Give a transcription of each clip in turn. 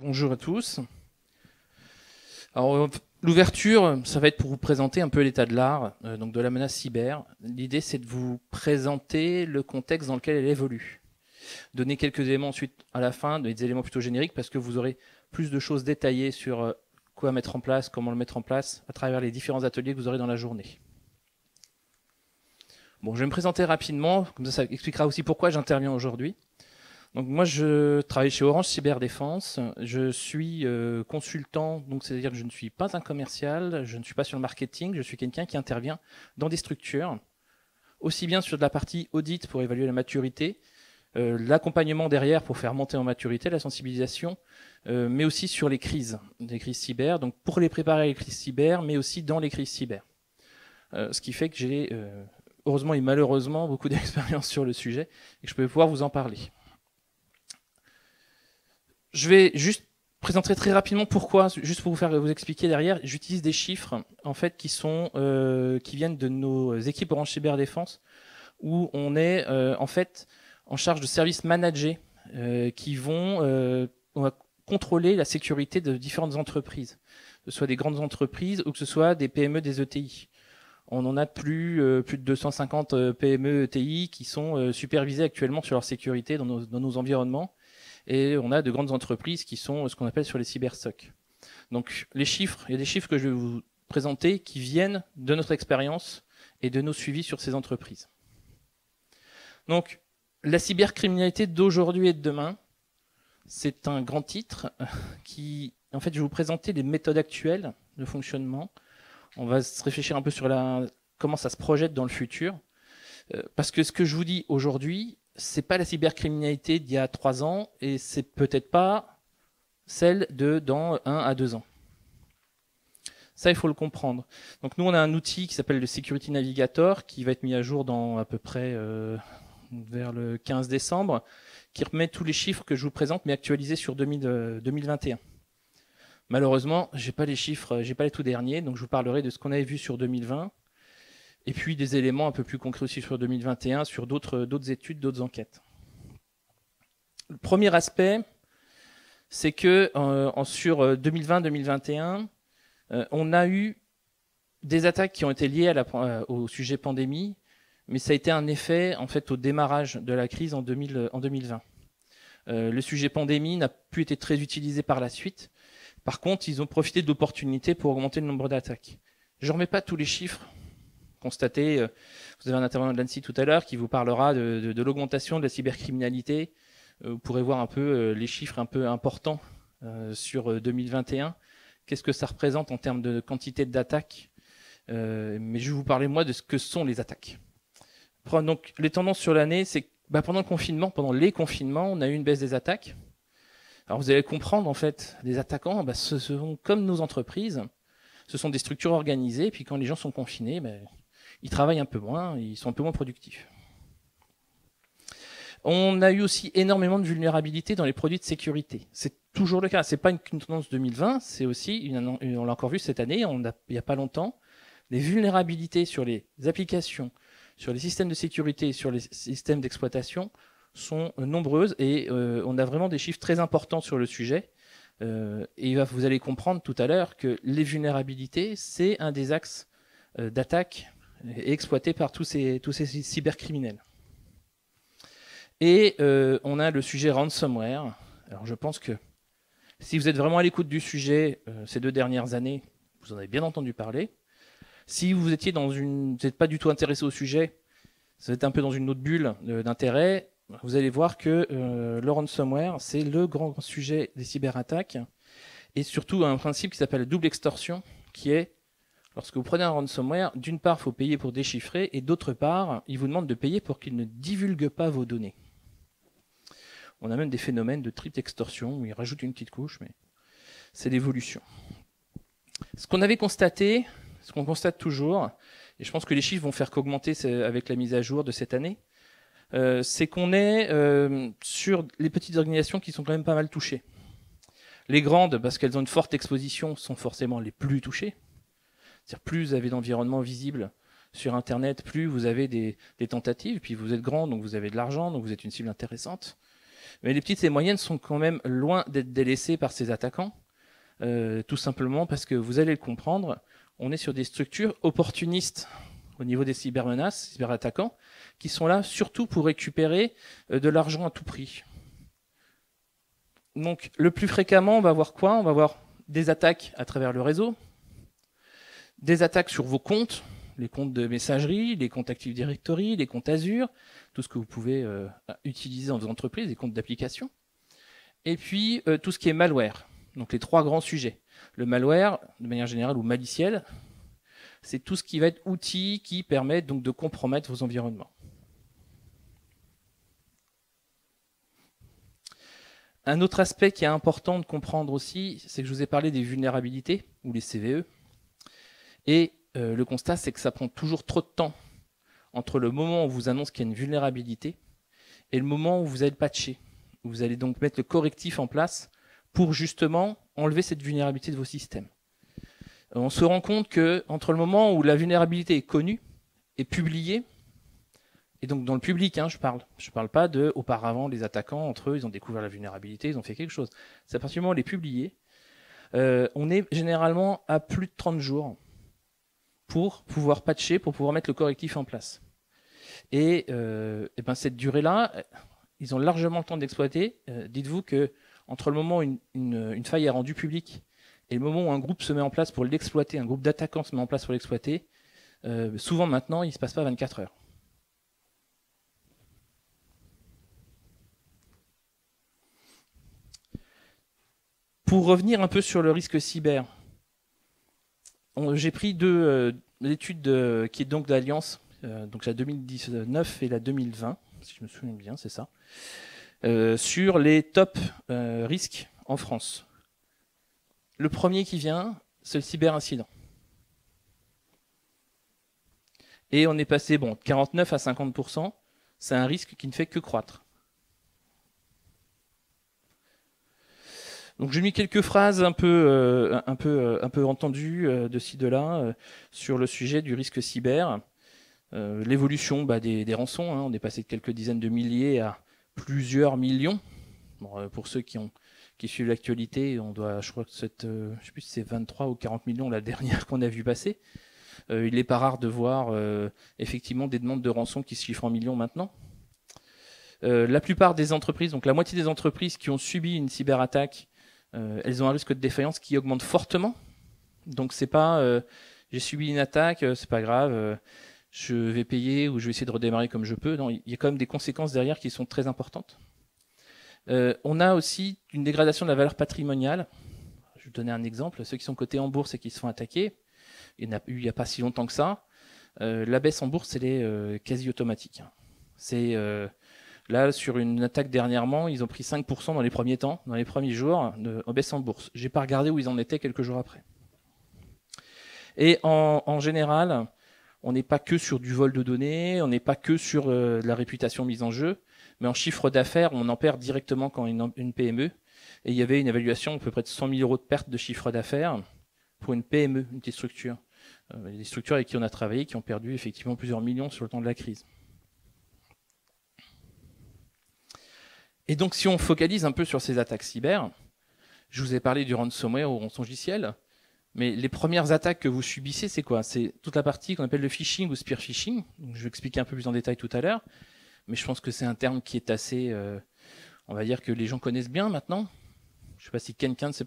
Bonjour à tous. Alors, l'ouverture, ça va être pour vous présenter un peu l'état de l'art, donc de la menace cyber. L'idée, c'est de vous présenter le contexte dans lequel elle évolue. Donner quelques éléments ensuite à la fin, des éléments plutôt génériques, parce que vous aurez plus de choses détaillées sur quoi mettre en place, comment le mettre en place, à travers les différents ateliers que vous aurez dans la journée. Bon, je vais me présenter rapidement, comme ça expliquera aussi pourquoi j'interviens aujourd'hui. Donc moi, je travaille chez Orange Cyberdéfense. Je suis consultant, donc c'est-à-dire que je ne suis pas un commercial, je ne suis pas sur le marketing, je suis quelqu'un qui intervient dans des structures, aussi bien sur de la partie audit pour évaluer la maturité, l'accompagnement derrière pour faire monter en maturité, la sensibilisation, mais aussi sur les crises cyber, donc pour les préparer à les crises cyber, mais aussi dans les crises cyber. Ce qui fait que j'ai, heureusement et malheureusement, beaucoup d'expérience sur le sujet et que je peux pouvoir vous en parler. Je vais juste présenter très rapidement pourquoi, juste pour vous expliquer derrière. J'utilise des chiffres en fait qui viennent de nos équipes Orange Cyberdéfense, où on est en fait en charge de services managés qui on va contrôler la sécurité de différentes entreprises, que ce soit des grandes entreprises ou que ce soit des PME, des ETI. On en a plus de 250 PME, ETI qui sont supervisées actuellement sur leur sécurité dans nos environnements. Et on a de grandes entreprises qui sont ce qu'on appelle sur les cyber-SOC. Donc les chiffres, il y a des chiffres que je vais vous présenter qui viennent de notre expérience et de nos suivis sur ces entreprises. Donc la cybercriminalité d'aujourd'hui et de demain, c'est un grand titre qui, en fait, je vais vous présenter les méthodes actuelles de fonctionnement. On va se réfléchir un peu sur comment ça se projette dans le futur. Parce que ce que je vous dis aujourd'hui, c'est pas la cybercriminalité d'il y a 3 ans et c'est peut-être pas celle de dans 1 à 2 ans. Ça, il faut le comprendre. Donc nous, on a un outil qui s'appelle le Security Navigator qui va être mis à jour dans à peu près vers le 15 décembre, qui remet tous les chiffres que je vous présente, mais actualisés sur 2021. Malheureusement, j'ai pas les chiffres, j'ai pas les tout derniers, donc je vous parlerai de ce qu'on avait vu sur 2020. Et puis des éléments un peu plus concrets aussi sur 2021, sur d'autres études, d'autres enquêtes. Le premier aspect, c'est que sur 2020-2021, on a eu des attaques qui ont été liées au sujet pandémie, mais ça a été un effet en fait au démarrage de la crise en 2020. Le sujet pandémie n'a plus été très utilisé par la suite. Par contre, ils ont profité de l'opportunité pour augmenter le nombre d'attaques. Je ne remets pas tous les chiffres constater. Vous avez un intervenant de l'ANSSI tout à l'heure qui vous parlera de l'augmentation de la cybercriminalité. Vous pourrez voir un peu les chiffres un peu importants sur 2021. Qu'est-ce que ça représente en termes de quantité d'attaques, mais je vais vous parler moi de ce que sont les attaques. Donc les tendances sur l'année, c'est que pendant les confinements, on a eu une baisse des attaques. Alors vous allez comprendre en fait, les attaquants, ce sont comme nos entreprises, ce sont des structures organisées, et puis quand les gens sont confinés, ils travaillent un peu moins, ils sont un peu moins productifs. On a eu aussi énormément de vulnérabilités dans les produits de sécurité. C'est toujours le cas. C'est pas une tendance 2020, c'est aussi, on l'a encore vu cette année, il n'y a pas longtemps, des vulnérabilités sur les applications, sur les systèmes de sécurité, sur les systèmes d'exploitation sont nombreuses et on a vraiment des chiffres très importants sur le sujet. Et vous allez comprendre tout à l'heure que les vulnérabilités, c'est un des axes d'attaque exploité par tous ces cybercriminels. Et on a le sujet ransomware. Alors je pense que si vous êtes vraiment à l'écoute du sujet ces 2 dernières années, vous en avez bien entendu parler. Si vous n'êtes pas du tout intéressé au sujet, vous êtes un peu dans une autre bulle d'intérêt, vous allez voir que le ransomware, c'est le grand sujet des cyberattaques, et surtout un principe qui s'appelle double extorsion, qui est, lorsque vous prenez un ransomware, d'une part, il faut payer pour déchiffrer, et d'autre part, il vous demande de payer pour qu'il ne divulgue pas vos données. On a même des phénomènes de triple extorsion, où il rajoute une petite couche, mais c'est l'évolution. Ce qu'on avait constaté, ce qu'on constate toujours, et je pense que les chiffres vont faire qu'augmenter avec la mise à jour de cette année, c'est qu'on est sur les petites organisations qui sont quand même pas mal touchées. Les grandes, parce qu'elles ont une forte exposition, sont forcément les plus touchées. C'est-à-dire plus vous avez d'environnement visible sur Internet, plus vous avez des tentatives, puis vous êtes grand, donc vous avez de l'argent, donc vous êtes une cible intéressante. Mais les petites et moyennes sont quand même loin d'être délaissées par ces attaquants, tout simplement parce que vous allez le comprendre, on est sur des structures opportunistes au niveau des cybermenaces, cyberattaquants, qui sont là surtout pour récupérer de l'argent à tout prix. Donc le plus fréquemment, on va voir quoi? On va voir des attaques à travers le réseau, des attaques sur vos comptes, les comptes de messagerie, les comptes Active Directory, les comptes Azure, tout ce que vous pouvez utiliser dans vos entreprises, les comptes d'application. Et puis tout ce qui est malware. Donc les trois grands sujets. Le malware, de manière générale, ou maliciel, c'est tout ce qui va être outils qui permettent donc de compromettre vos environnements. Un autre aspect qui est important de comprendre aussi, c'est que je vous ai parlé des vulnérabilités, ou les CVE. Et le constat, c'est que ça prend toujours trop de temps entre le moment où on vous annonce qu'il y a une vulnérabilité et le moment où vous allez le patcher. Vous allez donc mettre le correctif en place pour justement enlever cette vulnérabilité de vos systèmes. On se rend compte que entre le moment où la vulnérabilité est connue et publiée, et donc dans le public, je parle pas de auparavant les attaquants entre eux, ils ont découvert la vulnérabilité, ils ont fait quelque chose. C'est à partir du moment où elle est publiée, on est généralement à plus de 30 jours pour pouvoir patcher, pour pouvoir mettre le correctif en place. Et cette durée-là, ils ont largement le temps d'exploiter. Dites-vous que entre le moment où une faille est rendue publique et le moment où un groupe se met en place pour l'exploiter, un groupe d'attaquants se met en place pour l'exploiter, souvent maintenant, il ne se passe pas 24 heures. Pour revenir un peu sur le risque cyber, j'ai pris deux études qui est donc d'Alliance, donc la 2019 et la 2020, si je me souviens bien, c'est ça, sur les top risques en France. Le premier qui vient, c'est le cyberincident. Et on est passé, de 49 à 50%, c'est un risque qui ne fait que croître. Donc j'ai mis quelques phrases un peu entendues de ci, de là sur le sujet du risque cyber. L'évolution des rançons, on est passé de quelques dizaines de milliers à plusieurs millions. Pour ceux qui suivent l'actualité, on doit, je crois que je sais plus si c'est 23 ou 40 millions la dernière qu'on a vu passer. Il n'est pas rare de voir effectivement des demandes de rançon qui se chiffrent en millions maintenant. La plupart des entreprises, donc la moitié des entreprises qui ont subi une cyberattaque, elles ont un risque de défaillance qui augmente fortement. Donc c'est pas j'ai subi une attaque, c'est pas grave, je vais payer ou je vais essayer de redémarrer comme je peux. Non, il y a quand même des conséquences derrière qui sont très importantes. On a aussi une dégradation de la valeur patrimoniale. Je vais vous donner un exemple. Ceux qui sont cotés en bourse et qui se font attaquer, il y en a eu il n'y a pas si longtemps que ça. La baisse en bourse, elle est quasi automatique. C'est là, sur une attaque dernièrement, ils ont pris 5% dans les premiers temps, dans les premiers jours, en baisse en bourse. J'ai pas regardé où ils en étaient quelques jours après. Et en général, on n'est pas que sur du vol de données, on n'est pas que sur la réputation mise en jeu, mais en chiffre d'affaires, on en perd directement quand une PME. Et il y avait une évaluation à peu près de 100 000 euros de perte de chiffre d'affaires pour une PME, une petite structure. Des structures avec qui on a travaillé qui ont perdu effectivement plusieurs millions sur le temps de la crise. Et donc si on focalise un peu sur ces attaques cyber, je vous ai parlé du ransomware ou rançongiciel, mais les premières attaques que vous subissez, c'est quoi? C'est toute la partie qu'on appelle le phishing ou spear phishing. Donc, je vais expliquer un peu plus en détail tout à l'heure, mais je pense que c'est un terme qui est assez, on va dire que les gens connaissent bien maintenant. Je ne sais pas si quelqu'un ne sait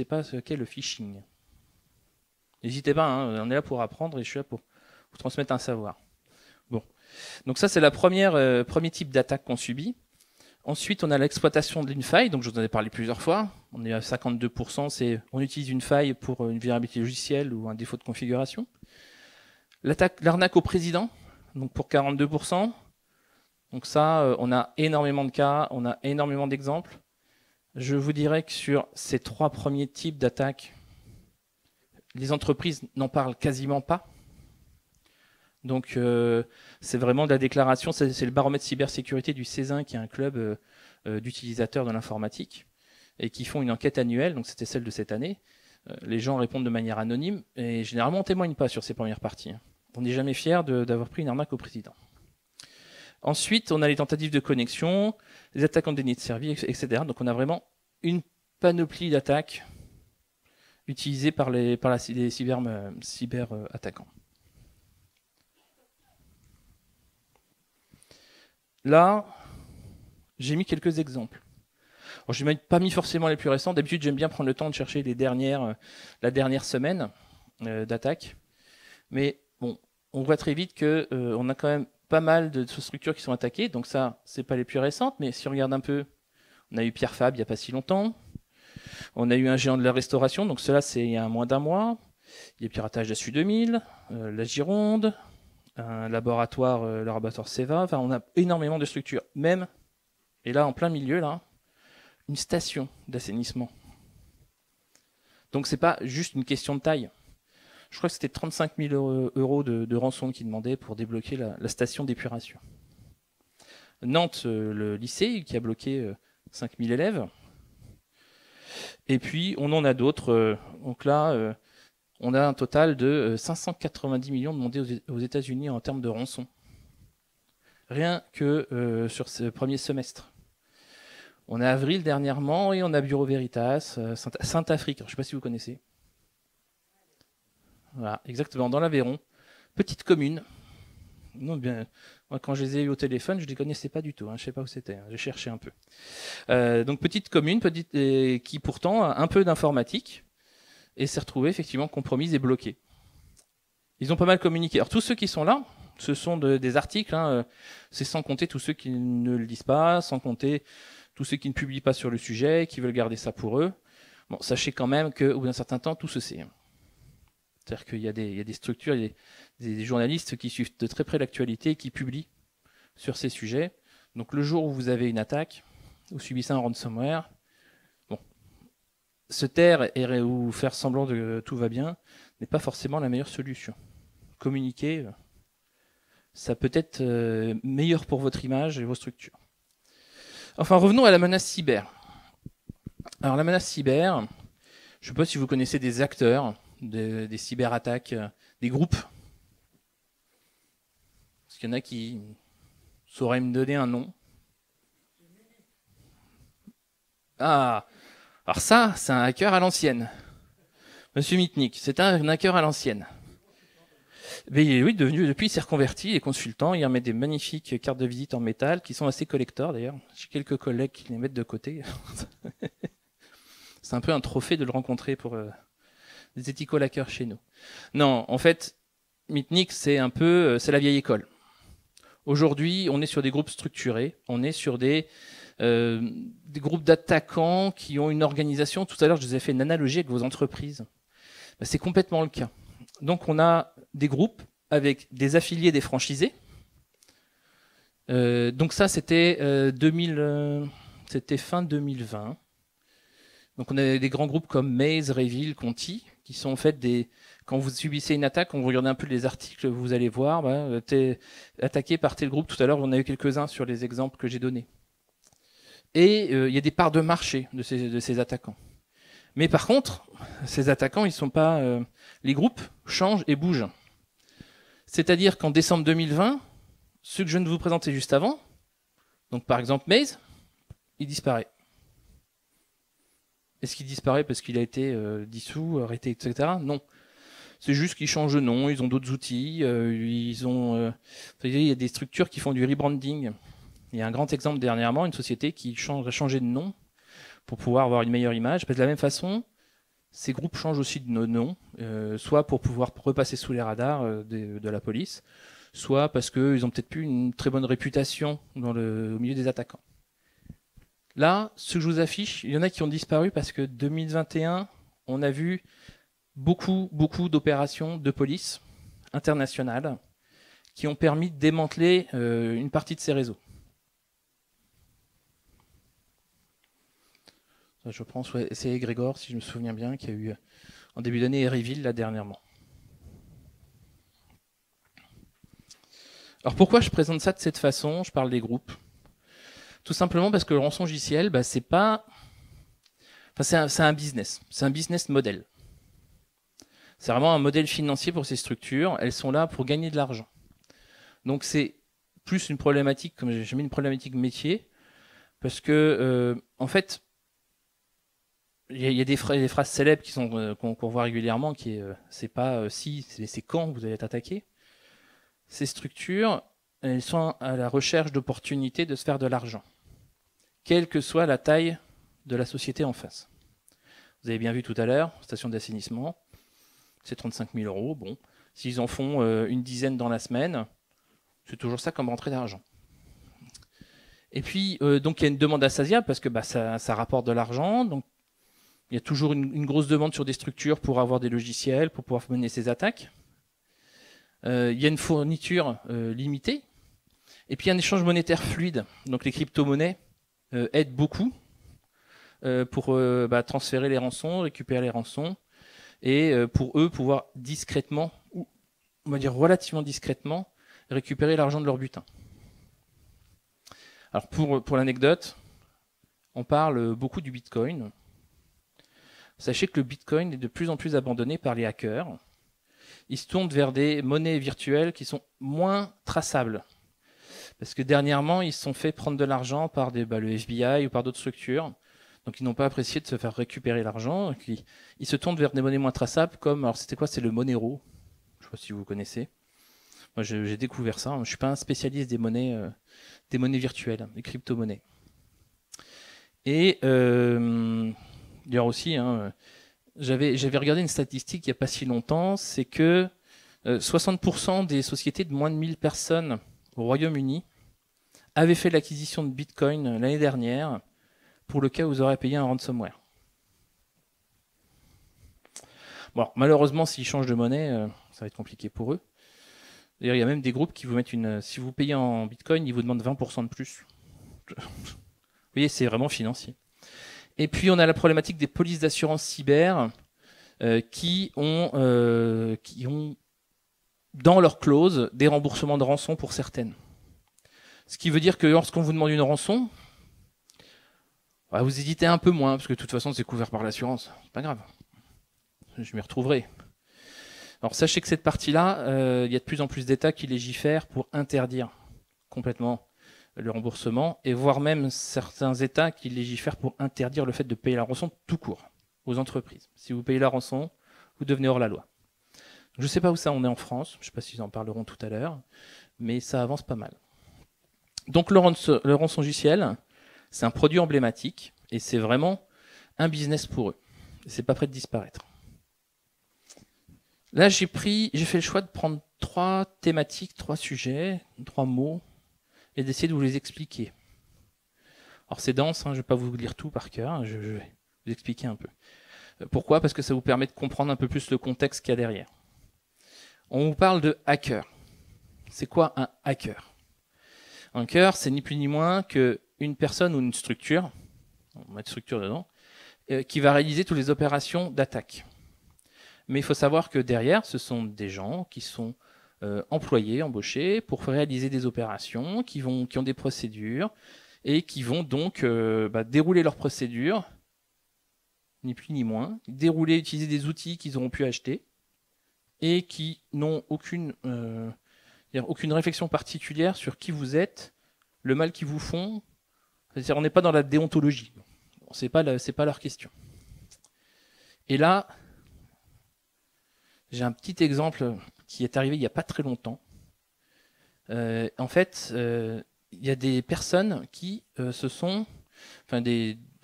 pas ce qu'est le phishing. N'hésitez pas, on est là pour apprendre et je suis là pour vous transmettre un savoir. Bon, donc ça c'est la premier type d'attaque qu'on subit. Ensuite, on a l'exploitation d'une faille, donc je vous en ai parlé plusieurs fois. On est à 52%, on utilise une faille pour une vulnérabilité logicielle ou un défaut de configuration. L'arnaque au président, donc pour 42%. Donc ça, on a énormément de cas, on a énormément d'exemples. Je vous dirais que sur ces trois premiers types d'attaques, les entreprises n'en parlent quasiment pas. Donc c'est vraiment de la déclaration, c'est le baromètre cybersécurité du CESIN qui est un club d'utilisateurs de l'informatique et qui font une enquête annuelle, donc c'était celle de cette année. Les gens répondent de manière anonyme et généralement on ne témoigne pas sur ces premières parties. On n'est jamais fier d'avoir pris une arnaque au président. Ensuite, on a les tentatives de connexion, les attaques en déni de service, etc. Donc on a vraiment une panoplie d'attaques utilisées par les cyber attaquants. Là, j'ai mis quelques exemples. Je n'ai pas mis forcément les plus récents. D'habitude, j'aime bien prendre le temps de chercher la dernière semaine d'attaque. Mais bon, on voit très vite qu'on a quand même pas mal de structures qui sont attaquées. Donc ça, c'est pas les plus récentes. Mais si on regarde un peu, on a eu Pierre Fabre il n'y a pas si longtemps. On a eu un géant de la restauration. Donc cela, c'est il y a moins d'un mois. Il y a piratage de la SU 2000, la Gironde, un laboratoire, le laboratoire Seva. Enfin, on a énormément de structures. Même, et là, en plein milieu, là, une station d'assainissement. Donc c'est pas juste une question de taille. Je crois que c'était 35 000 euros de rançon qu'ils demandaient pour débloquer la station d'épuration. Nantes, le lycée, qui a bloqué 5 000 élèves. Et puis, on en a d'autres. Donc là, on a un total de 590 millions demandés aux États-Unis en termes de rançon. Rien que sur ce premier semestre. On a Avril dernièrement et on a Bureau Veritas, Saint-Afrique. Je ne sais pas si vous connaissez. Voilà, exactement, dans l'Aveyron. Petite commune. Non, bien, moi, quand je les ai eu au téléphone, je ne les connaissais pas du tout. Je ne sais pas où c'était. J'ai cherché un peu. Donc petite commune, qui pourtant a un peu d'informatique et s'est retrouvée effectivement compromise et bloquée. Ils ont pas mal communiqué. Alors tous ceux qui sont là, ce sont des articles. C'est sans compter tous ceux qui ne le disent pas, sans compter tous ceux qui ne publient pas sur le sujet, qui veulent garder ça pour eux. Bon, sachez quand même qu'au bout d'un certain temps, tout se sait. C'est-à-dire qu'il y a des structures, il y a des journalistes qui suivent de très près l'actualité et qui publient sur ces sujets. Donc le jour où vous avez une attaque, ou subissez un ransomware, bon, se taire ou faire semblant de tout va bien n'est pas forcément la meilleure solution. Communiquer, ça peut être meilleur pour votre image et vos structures. Enfin, revenons à la menace cyber. Alors la menace cyber, je ne sais pas si vous connaissez des acteurs des cyberattaques, des groupes. Est-ce qu'il y en a qui sauraient me donner un nom? Ah, alors ça, c'est un hacker à l'ancienne. Monsieur Mitnick, c'est un hacker à l'ancienne. Mais oui, depuis, il s'est reconverti, il est consultant, il remet des magnifiques cartes de visite en métal, qui sont assez collector d'ailleurs. J'ai quelques collègues qui les mettent de côté. C'est un peu un trophée de le rencontrer pour des ethical hackers chez nous. Non, en fait, Mitnick, c'est la vieille école. Aujourd'hui, on est sur des groupes structurés, on est sur des groupes d'attaquants qui ont une organisation. Tout à l'heure, je vous ai fait une analogie avec vos entreprises. C'est complètement le cas. Donc, on a des groupes avec des affiliés, des franchisés. Donc ça, c'était fin 2020. Donc, on a des grands groupes comme Maze, Revil, Conti, qui sont en fait quand vous subissez une attaque, quand vous regardez un peu les articles, vous allez voir, t'es attaqué par tel groupe. Tout à l'heure, on a eu quelques-uns sur les exemples que j'ai donnés. Et il y a des parts de marché de ces attaquants. Mais par contre, ces attaquants, ils sont pas. Les groupes changent et bougent. C'est-à-dire qu'en décembre 2020, ceux que je viens de vous présenter juste avant, donc par exemple Maze, il disparaît. Est-ce qu'il disparaît parce qu'il a été dissous, arrêté, etc. Non. C'est juste qu'ils changent de nom, ils ont d'autres outils, il y a des structures qui font du rebranding. Il y a un grand exemple dernièrement, une société qui a changé de nom pour pouvoir avoir une meilleure image. De la même façon, ces groupes changent aussi de nom, soit pour pouvoir repasser sous les radars de la police, soit parce qu'ils ont peut-être plus une très bonne réputation au milieu des attaquants. Là, ce que je vous affiche, il y en a qui ont disparu parce que 2021, on a vu beaucoup d'opérations de police internationales qui ont permis de démanteler une partie de ces réseaux. Je pense, c'est Grégor, si je me souviens bien, qui a eu en début d'année Eryville, là dernièrement. Alors pourquoi je présente ça de cette façon? Je parle des groupes. Tout simplement parce que le rançongiciel, c'est un business. C'est un business model. C'est vraiment un modèle financier pour ces structures. Elles sont là pour gagner de l'argent. Donc c'est plus une problématique, comme j'ai mis une problématique métier, parce que en fait, il y a des phrases célèbres qui sont qu'on voit régulièrement, qui est c'est pas si, c'est quand vous allez être attaqué. Ces structures, elles sont à la recherche d'opportunités de se faire de l'argent, quelle que soit la taille de la société en face. Vous avez bien vu tout à l'heure, station d'assainissement, c'est 35 000 €. Bon, s'ils en font une dizaine dans la semaine, c'est toujours ça comme rentrée d'argent. Et puis, donc il y a une demande insatiable parce que ça rapporte de l'argent. Donc, il y a toujours une grosse demande sur des structures pour avoir des logiciels, pour pouvoir mener ces attaques. Il y a une fourniture limitée. Et puis, il y a un échange monétaire fluide. Donc, les crypto-monnaies aident beaucoup pour transférer les rançons, récupérer les rançons, et pour eux pouvoir discrètement, ou on va dire relativement discrètement, récupérer l'argent de leur butin. Alors pour l'anecdote, on parle beaucoup du Bitcoin. Sachez que le Bitcoin est de plus en plus abandonné par les hackers. Ils se tournent vers des monnaies virtuelles qui sont moins traçables. Parce que dernièrement, ils se sont fait prendre de l'argent par le FBI ou par d'autres structures. Donc ils n'ont pas apprécié de se faire récupérer l'argent. Ils se tournent vers des monnaies moins traçables comme, alors c'était quoi? C'est le Monero. Je ne sais pas si vous connaissez. Moi j'ai découvert ça. Je ne suis pas un spécialiste des monnaies virtuelles, des crypto-monnaies. Et d'ailleurs aussi, j'avais regardé une statistique il n'y a pas si longtemps, c'est que 60% des sociétés de moins de 1000 personnes au Royaume-Uni avaient fait l'acquisition de Bitcoin l'année dernière pour le cas où vous aurez payé un ransomware. Bon, malheureusement, s'ils changent de monnaie, ça va être compliqué pour eux. D'ailleurs, il y a même des groupes qui vous mettent si vous payez en Bitcoin, ils vous demandent 20% de plus. Vous voyez, c'est vraiment financier. Et puis, on a la problématique des polices d'assurance cyber qui ont dans leur clause des remboursements de rançon pour certaines. Ce qui veut dire que lorsqu'on vous demande une rançon, vous hésitez un peu moins, parce que de toute façon, c'est couvert par l'assurance. C'est pas grave. Je m'y retrouverai. Alors, sachez que cette partie-là, il y a de plus en plus d'États qui légifèrent pour interdire complètement le remboursement, et voire même certains États qui légifèrent pour interdire le fait de payer la rançon tout court aux entreprises. Si vous payez la rançon, vous devenez hors la loi. Je ne sais pas où ça en est en France, je ne sais pas s'ils en parleront tout à l'heure, mais ça avance pas mal. Donc le rançongiciel, c'est un produit emblématique, et c'est vraiment un business pour eux. C'est pas prêt de disparaître. Là, j'ai fait le choix de prendre 3 thématiques, 3 sujets, 3 mots, et d'essayer de vous les expliquer. Alors c'est dense, je ne vais pas vous lire tout par cœur, je vais vous expliquer un peu. Pourquoi? Parce que ça vous permet de comprendre un peu plus le contexte qu'il y a derrière. On vous parle de hacker. C'est quoi un hacker? Un hacker, c'est ni plus ni moins qu'une personne ou une structure, on va mettre structure dedans, qui va réaliser toutes les opérations d'attaque. Mais il faut savoir que derrière, ce sont des gens qui sont employés, embauchés pour réaliser des opérations, qui ont des procédures et qui vont donc dérouler leurs procédures, ni plus ni moins, utiliser des outils qu'ils auront pu acheter et qui n'ont aucune réflexion particulière sur qui vous êtes, le mal qu'ils vous font. C'est-à-dire, on n'est pas dans la déontologie. C'est pas leur question. Et là, j'ai un petit exemple qui est arrivé il n'y a pas très longtemps. En fait, il y a des personnes qui des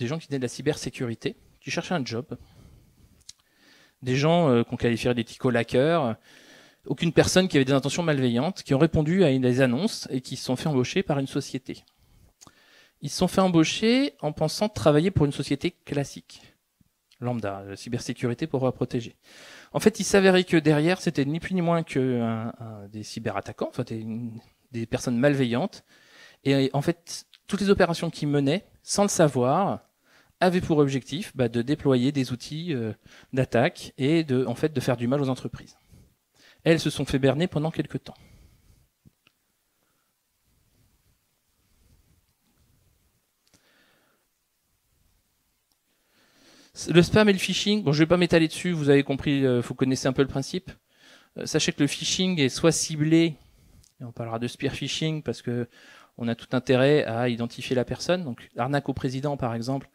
gens qui venaient de la cybersécurité, qui cherchaient un job. Des gens qu'on qualifierait d'éthico hackers, aucune personne qui avait des intentions malveillantes, qui ont répondu à des annonces et qui se sont fait embaucher par une société. Ils se sont fait embaucher en pensant travailler pour une société classique, lambda, cybersécurité pour protéger. En fait, il s'avérait que derrière, c'était ni plus ni moins que des cyberattaquants, enfin des personnes malveillantes. Et en fait, toutes les opérations qu'ils menaient, sans le savoir, avaient pour objectif de déployer des outils d'attaque et de faire du mal aux entreprises. Elles se sont fait berner pendant quelques temps. Le spam et le phishing, bon, je ne vais pas m'étaler dessus, vous avez compris, vous connaissez un peu le principe. Sachez que le phishing est soit ciblé Et on parlera de spear phishing parce que on a tout intérêt à identifier la personne. Donc l'arnaque au président, par exemple,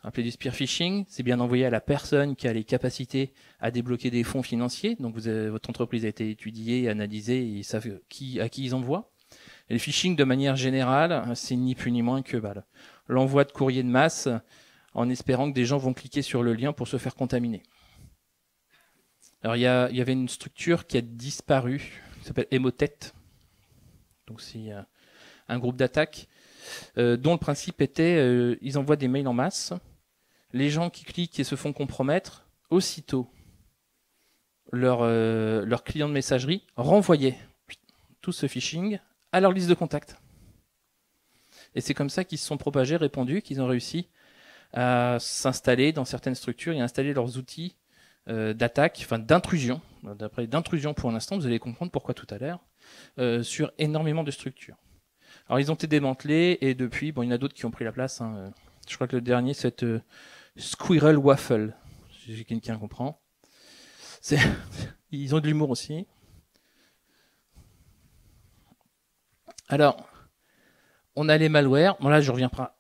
appelé du spear phishing, c'est bien envoyé à la personne qui a les capacités à débloquer des fonds financiers. Donc votre entreprise a été étudiée, analysée, et ils savent à qui ils envoient. Et le phishing, de manière générale, c'est ni plus ni moins que l'envoi de courrier de masse en espérant que des gens vont cliquer sur le lien pour se faire contaminer. Alors il y avait une structure qui a disparu, qui s'appelle Emotet. Donc c'est un groupe d'attaque dont le principe était, ils envoient des mails en masse. Les gens qui cliquent et se font compromettre, aussitôt, leur client de messagerie renvoyait tout ce phishing à leur liste de contacts. Et c'est comme ça qu'ils se sont propagés, répandus, qu'ils ont réussi à s'installer dans certaines structures et à installer leurs outils d'attaque, enfin d'intrusion, d'intrusion pour l'instant, vous allez comprendre pourquoi tout à l'heure, sur énormément de structures. Alors ils ont été démantelés et depuis, il y en a d'autres qui ont pris la place. Je crois que le dernier, c'est Squirrel Waffle. Si quelqu'un comprend. Ils ont de l'humour aussi. Alors, on a les malwares. Bon là, je reviens pas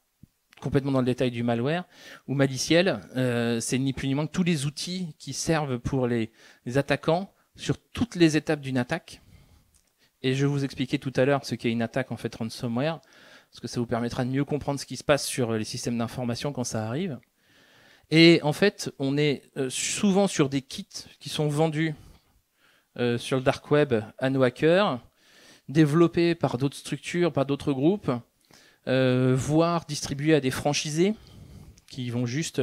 complètement dans le détail du malware ou maliciel. C'est ni plus ni moins que tous les outils qui servent pour les attaquants sur toutes les étapes d'une attaque. Et je vais vous expliquer tout à l'heure ce qu'est une attaque en fait ransomware, parce que ça vous permettra de mieux comprendre ce qui se passe sur les systèmes d'information quand ça arrive. Et en fait, on est souvent sur des kits qui sont vendus sur le dark web à nos hackers, développés par d'autres structures, par d'autres groupes, voire distribués à des franchisés qui vont juste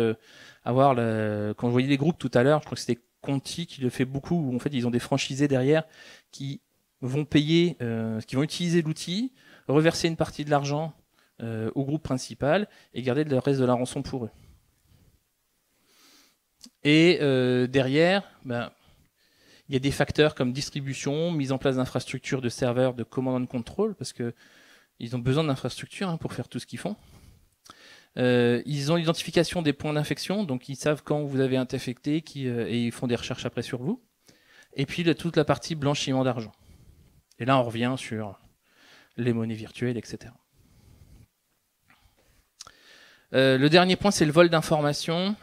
avoir quand je voyais les groupes tout à l'heure, je crois que c'était Conti qui le fait beaucoup, où en fait ils ont des franchisés derrière qui vont payer, qui vont utiliser l'outil, reverser une partie de l'argent au groupe principal et garder le reste de la rançon pour eux. Et derrière, il y a des facteurs comme distribution, mise en place d'infrastructures de serveurs, de command and control, parce que ils ont besoin d'infrastructures pour faire tout ce qu'ils font. Ils ont l'identification des points d'infection, donc ils savent quand vous avez été infecté et ils font des recherches après sur vous. Et puis toute la partie blanchiment d'argent. Et là, on revient sur les monnaies virtuelles, etc. Le dernier point, c'est le vol d'informations.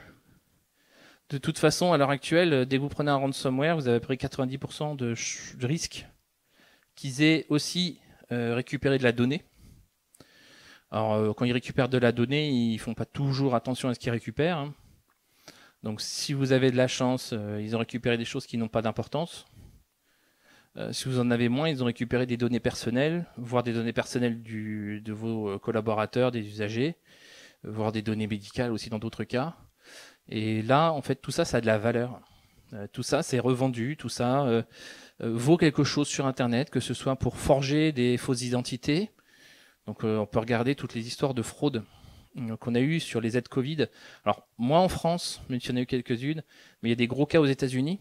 De toute façon, à l'heure actuelle, dès que vous prenez un ransomware, vous avez à peu près 90% de risque qu'ils aient aussi récupéré de la donnée. Alors, quand ils récupèrent de la donnée, ils font pas toujours attention à ce qu'ils récupèrent. Donc, si vous avez de la chance, ils ont récupéré des choses qui n'ont pas d'importance. Si vous en avez moins, ils ont récupéré des données personnelles, voire des données personnelles de vos collaborateurs, des usagers, voire des données médicales aussi dans d'autres cas. Et là, en fait, tout ça, ça a de la valeur. Tout ça, c'est revendu. Tout ça vaut quelque chose sur Internet, que ce soit pour forger des fausses identités. Donc, on peut regarder toutes les histoires de fraude qu'on a eues sur les aides Covid. Alors, moi, en France, même s'il y en a eu quelques-unes, mais il y a des gros cas aux États-Unis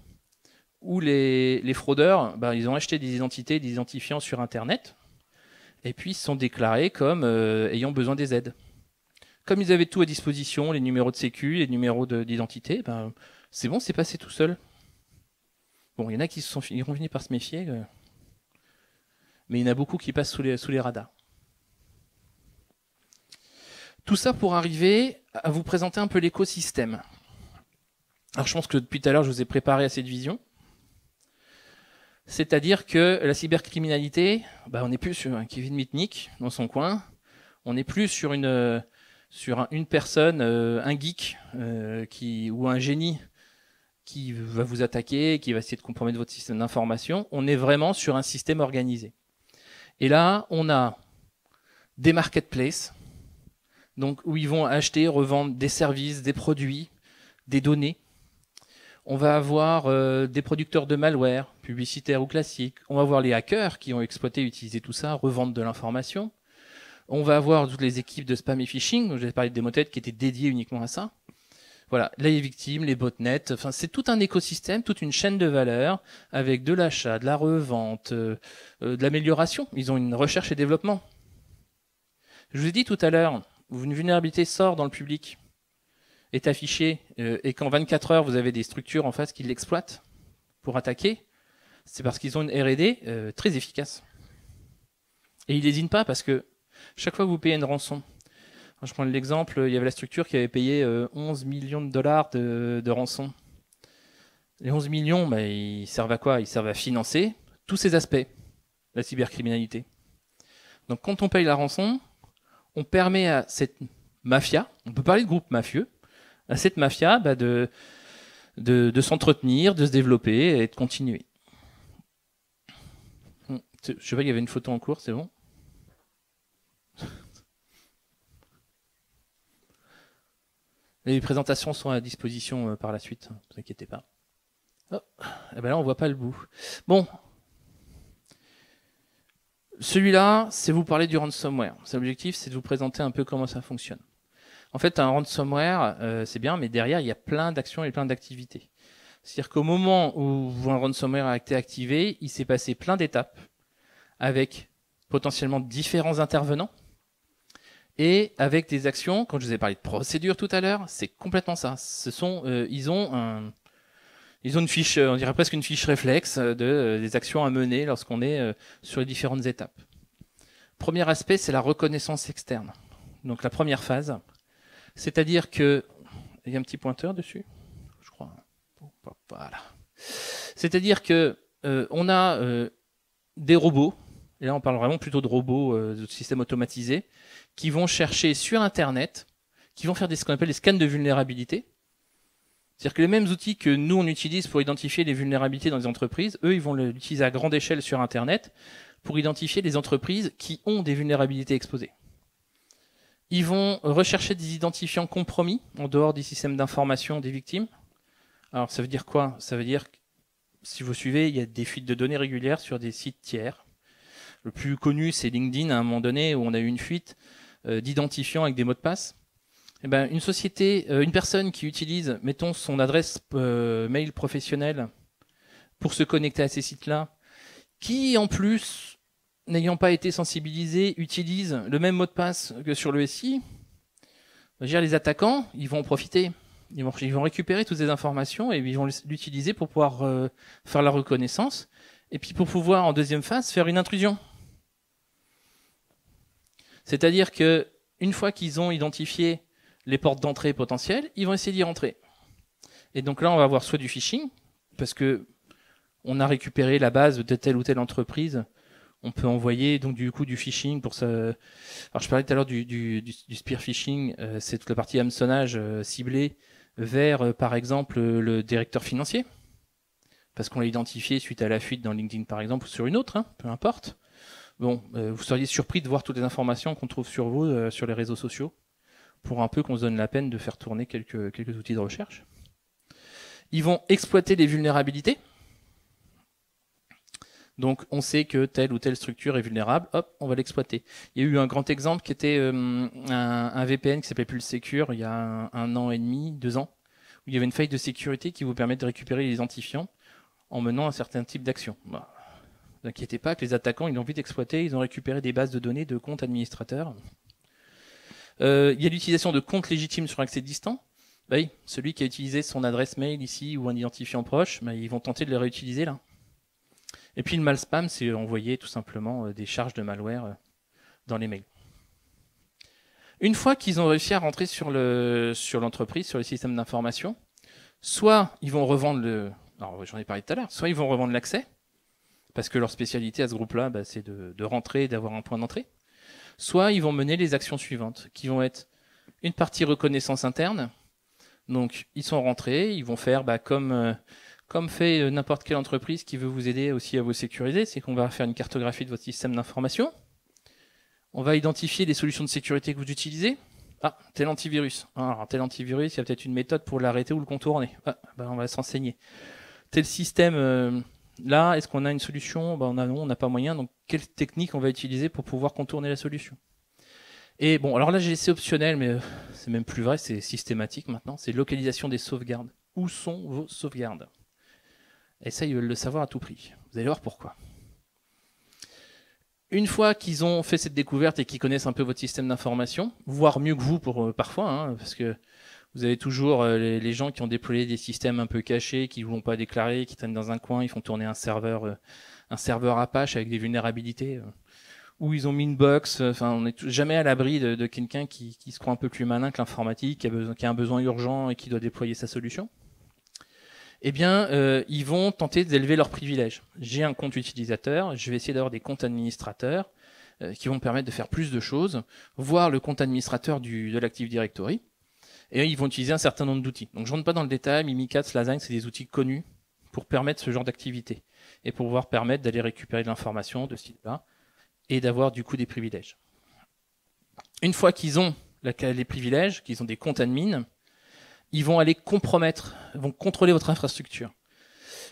où les fraudeurs, ils ont acheté des identités, des identifiants sur Internet, et puis ils se sont déclarés comme ayant besoin des aides. Comme ils avaient tout à disposition, les numéros de sécu, les numéros d'identité, c'est bon, c'est passé tout seul. Bon, il y en a qui ont fini par se méfier, mais il y en a beaucoup qui passent sous les radars. Tout ça pour arriver à vous présenter un peu l'écosystème. Alors je pense que depuis tout à l'heure, je vous ai préparé à cette vision. C'est-à-dire que la cybercriminalité, on n'est plus sur un Kevin Mitnick dans son coin, on n'est plus sur une personne, un geek ou un génie qui va vous attaquer, qui va essayer de compromettre votre système d'information. On est vraiment sur un système organisé. Et là, on a des marketplaces, donc où ils vont acheter, revendre des services, des produits, des données. On va avoir des producteurs de malware, publicitaires ou classiques. On va avoir les hackers qui ont exploité et utilisé tout ça, revendre de l'information. On va avoir toutes les équipes de spam et phishing, j'ai parlé de Demotet qui étaient dédiées uniquement à ça. Voilà, les victimes, les botnets, enfin c'est tout un écosystème, toute une chaîne de valeur avec de l'achat, de la revente, de l'amélioration. Ils ont une recherche et développement. Je vous ai dit tout à l'heure, une vulnérabilité sort dans le public, est affichée, et qu'en 24 heures vous avez des structures en face qui l'exploitent pour attaquer, c'est parce qu'ils ont une R&D très efficace. Et ils lésinent pas parce que chaque fois que vous payez une rançon, je prends l'exemple, il y avait la structure qui avait payé 11 millions de dollars de rançon. Les 11 millions, bah, ils servent à quoi? Ils servent à financer tous ces aspects, la cybercriminalité. Donc quand on paye la rançon, on permet à cette mafia, on peut parler de groupe mafieux, à cette mafia bah, de s'entretenir, de se développer et de continuer. Je sais pas, il y avait une photo en cours, c'est bon? Les présentations sont à disposition par la suite, ne vous inquiétez pas. Oh, et ben là, on voit pas le bout. Bon. Celui-là, c'est vous parler du ransomware. L'objectif, c'est de vous présenter un peu comment ça fonctionne. En fait, un ransomware, c'est bien, mais derrière, il y a plein d'actions et plein d'activités. C'est-à-dire qu'au moment où un ransomware a été activé, il s'est passé plein d'étapes avec potentiellement différents intervenants et avec des actions. Quand je vous ai parlé de procédure tout à l'heure, c'est complètement ça. Ils ont une fiche, on dirait presque une fiche réflexe des actions à mener lorsqu'on est sur les différentes étapes. Premier aspect, c'est la reconnaissance externe. Donc la première phase, c'est-à-dire que il y a un petit pointeur dessus, je crois. Voilà. C'est-à-dire que on a des robots, et là on parle vraiment plutôt de robots, de systèmes automatisés, qui vont chercher sur Internet, qui vont faire ce qu'on appelle des scans de vulnérabilité. C'est-à-dire que les mêmes outils que nous on utilise pour identifier les vulnérabilités dans les entreprises, eux ils vont l'utiliser à grande échelle sur Internet pour identifier les entreprises qui ont des vulnérabilités exposées. Ils vont rechercher des identifiants compromis en dehors des systèmes d'information des victimes. Alors ça veut dire quoi? Ça veut dire que, si vous suivez, il y a des fuites de données régulières sur des sites tiers. Le plus connu, c'est LinkedIn, à un moment donné, où on a eu une fuite d'identifiants avec des mots de passe. Eh ben, une personne qui utilise, mettons, son adresse mail professionnelle pour se connecter à ces sites-là, qui, en plus, n'ayant pas été sensibilisé, utilise le même mot de passe que sur le SI, les attaquants, ils vont en profiter. Ils vont récupérer toutes ces informations et ils vont l'utiliser pour pouvoir faire la reconnaissance et puis pour pouvoir, en deuxième phase, faire une intrusion. C'est-à-dire que une fois qu'ils ont identifié les portes d'entrée potentielles, ils vont essayer d'y rentrer. Et donc là, on va avoir soit du phishing, parce que on a récupéré la base de telle ou telle entreprise. On peut envoyer donc du coup du phishing pour ça. Alors je parlais tout à l'heure du spear phishing, c'est toute la partie hameçonnage ciblée vers par exemple le directeur financier, parce qu'on l'a identifié suite à la fuite dans LinkedIn par exemple ou sur une autre, peu importe. Bon, vous seriez surpris de voir toutes les informations qu'on trouve sur vous sur les réseaux sociaux, pour un peu qu'on se donne la peine de faire tourner quelques outils de recherche. Ils vont exploiter les vulnérabilités. Donc on sait que telle ou telle structure est vulnérable, hop, on va l'exploiter. Il y a eu un grand exemple qui était un VPN qui s'appelait PulseSecure il y a un an et demi, 2 ans, où il y avait une faille de sécurité qui vous permet de récupérer les identifiants en menant un certain type d'action. Bah, ne vous inquiétez pas que les attaquants, ils ont vite exploité, ils ont récupéré des bases de données de comptes administrateurs. Il y a l'utilisation de comptes légitimes sur accès distant. Bah oui, celui qui a utilisé son adresse mail ici ou un identifiant proche, bah, ils vont tenter de le réutiliser là. Et puis le malspam, c'est envoyer tout simplement des charges de malware dans les mails. Une fois qu'ils ont réussi à rentrer sur l'entreprise, sur le système d'information, soit ils vont revendre alors j'en ai parlé tout à l'heure, soit ils vont revendre l'accès, parce que leur spécialité à ce groupe-là, bah, c'est de rentrer et d'avoir un point d'entrée. Soit ils vont mener les actions suivantes, qui vont être une partie reconnaissance interne. Donc ils sont rentrés, ils vont faire comme fait n'importe quelle entreprise qui veut vous aider aussi à vous sécuriser, c'est qu'on va faire une cartographie de votre système d'information. On va identifier les solutions de sécurité que vous utilisez. Ah, tel antivirus. Alors, tel antivirus, il y a peut-être une méthode pour l'arrêter ou le contourner. Ah, on va s'enseigner. Tel système, là, est-ce qu'on a une solution? Non, on n'a pas moyen. Donc, quelle technique on va utiliser pour pouvoir contourner la solution? Et bon, alors là, j'ai laissé optionnel, mais c'est même plus vrai, c'est systématique maintenant. C'est localisation des sauvegardes. Où sont vos sauvegardes? Et ça, ils veulent le savoir à tout prix. Vous allez voir pourquoi. Une fois qu'ils ont fait cette découverte et qu'ils connaissent un peu votre système d'information, voire mieux que vous parfois, parce que vous avez toujours les gens qui ont déployé des systèmes un peu cachés, qui ne vont pas déclarer, qui traînent dans un coin, ils font tourner un serveur Apache avec des vulnérabilités. où ils ont mis une box. Enfin, on n'est jamais à l'abri de quelqu'un qui se croit un peu plus malin que l'informatique, qui a un besoin urgent et qui doit déployer sa solution. Eh bien, ils vont tenter d'élever leurs privilèges. J'ai un compte utilisateur, je vais essayer d'avoir des comptes administrateurs qui vont me permettre de faire plus de choses, voir le compte administrateur de l'Active Directory, et ils vont utiliser un certain nombre d'outils. Donc je rentre pas dans le détail, Mimikatz, Lasagne, c'est des outils connus pour permettre ce genre d'activité, et pour pouvoir permettre d'aller récupérer de l'information de ce type-là, et d'avoir du coup des privilèges. Une fois qu'ils ont les privilèges, qu'ils ont des comptes admin, ils vont aller compromettre, vont contrôler votre infrastructure.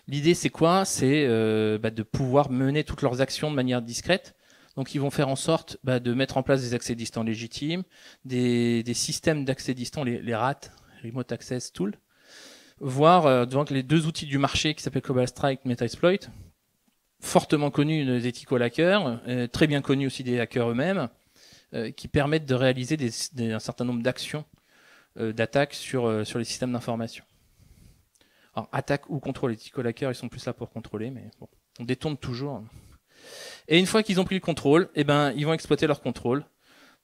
L'idée, c'est quoi? C'est de pouvoir mener toutes leurs actions de manière discrète. Donc, ils vont faire en sorte de mettre en place des accès distants légitimes, des systèmes d'accès distants, les RAT, Remote Access Tool, voire donc les deux outils du marché qui s'appellent Global Strike, Metasploit, fortement connus des ethical hackers, très bien connus aussi des hackers eux-mêmes, qui permettent de réaliser un certain nombre d'actions d'attaque sur les systèmes d'information. Alors, attaque ou contrôle, les ethical hackers, ils sont plus là pour contrôler, mais bon, on détourne toujours. Et une fois qu'ils ont pris le contrôle, ils vont exploiter leur contrôle.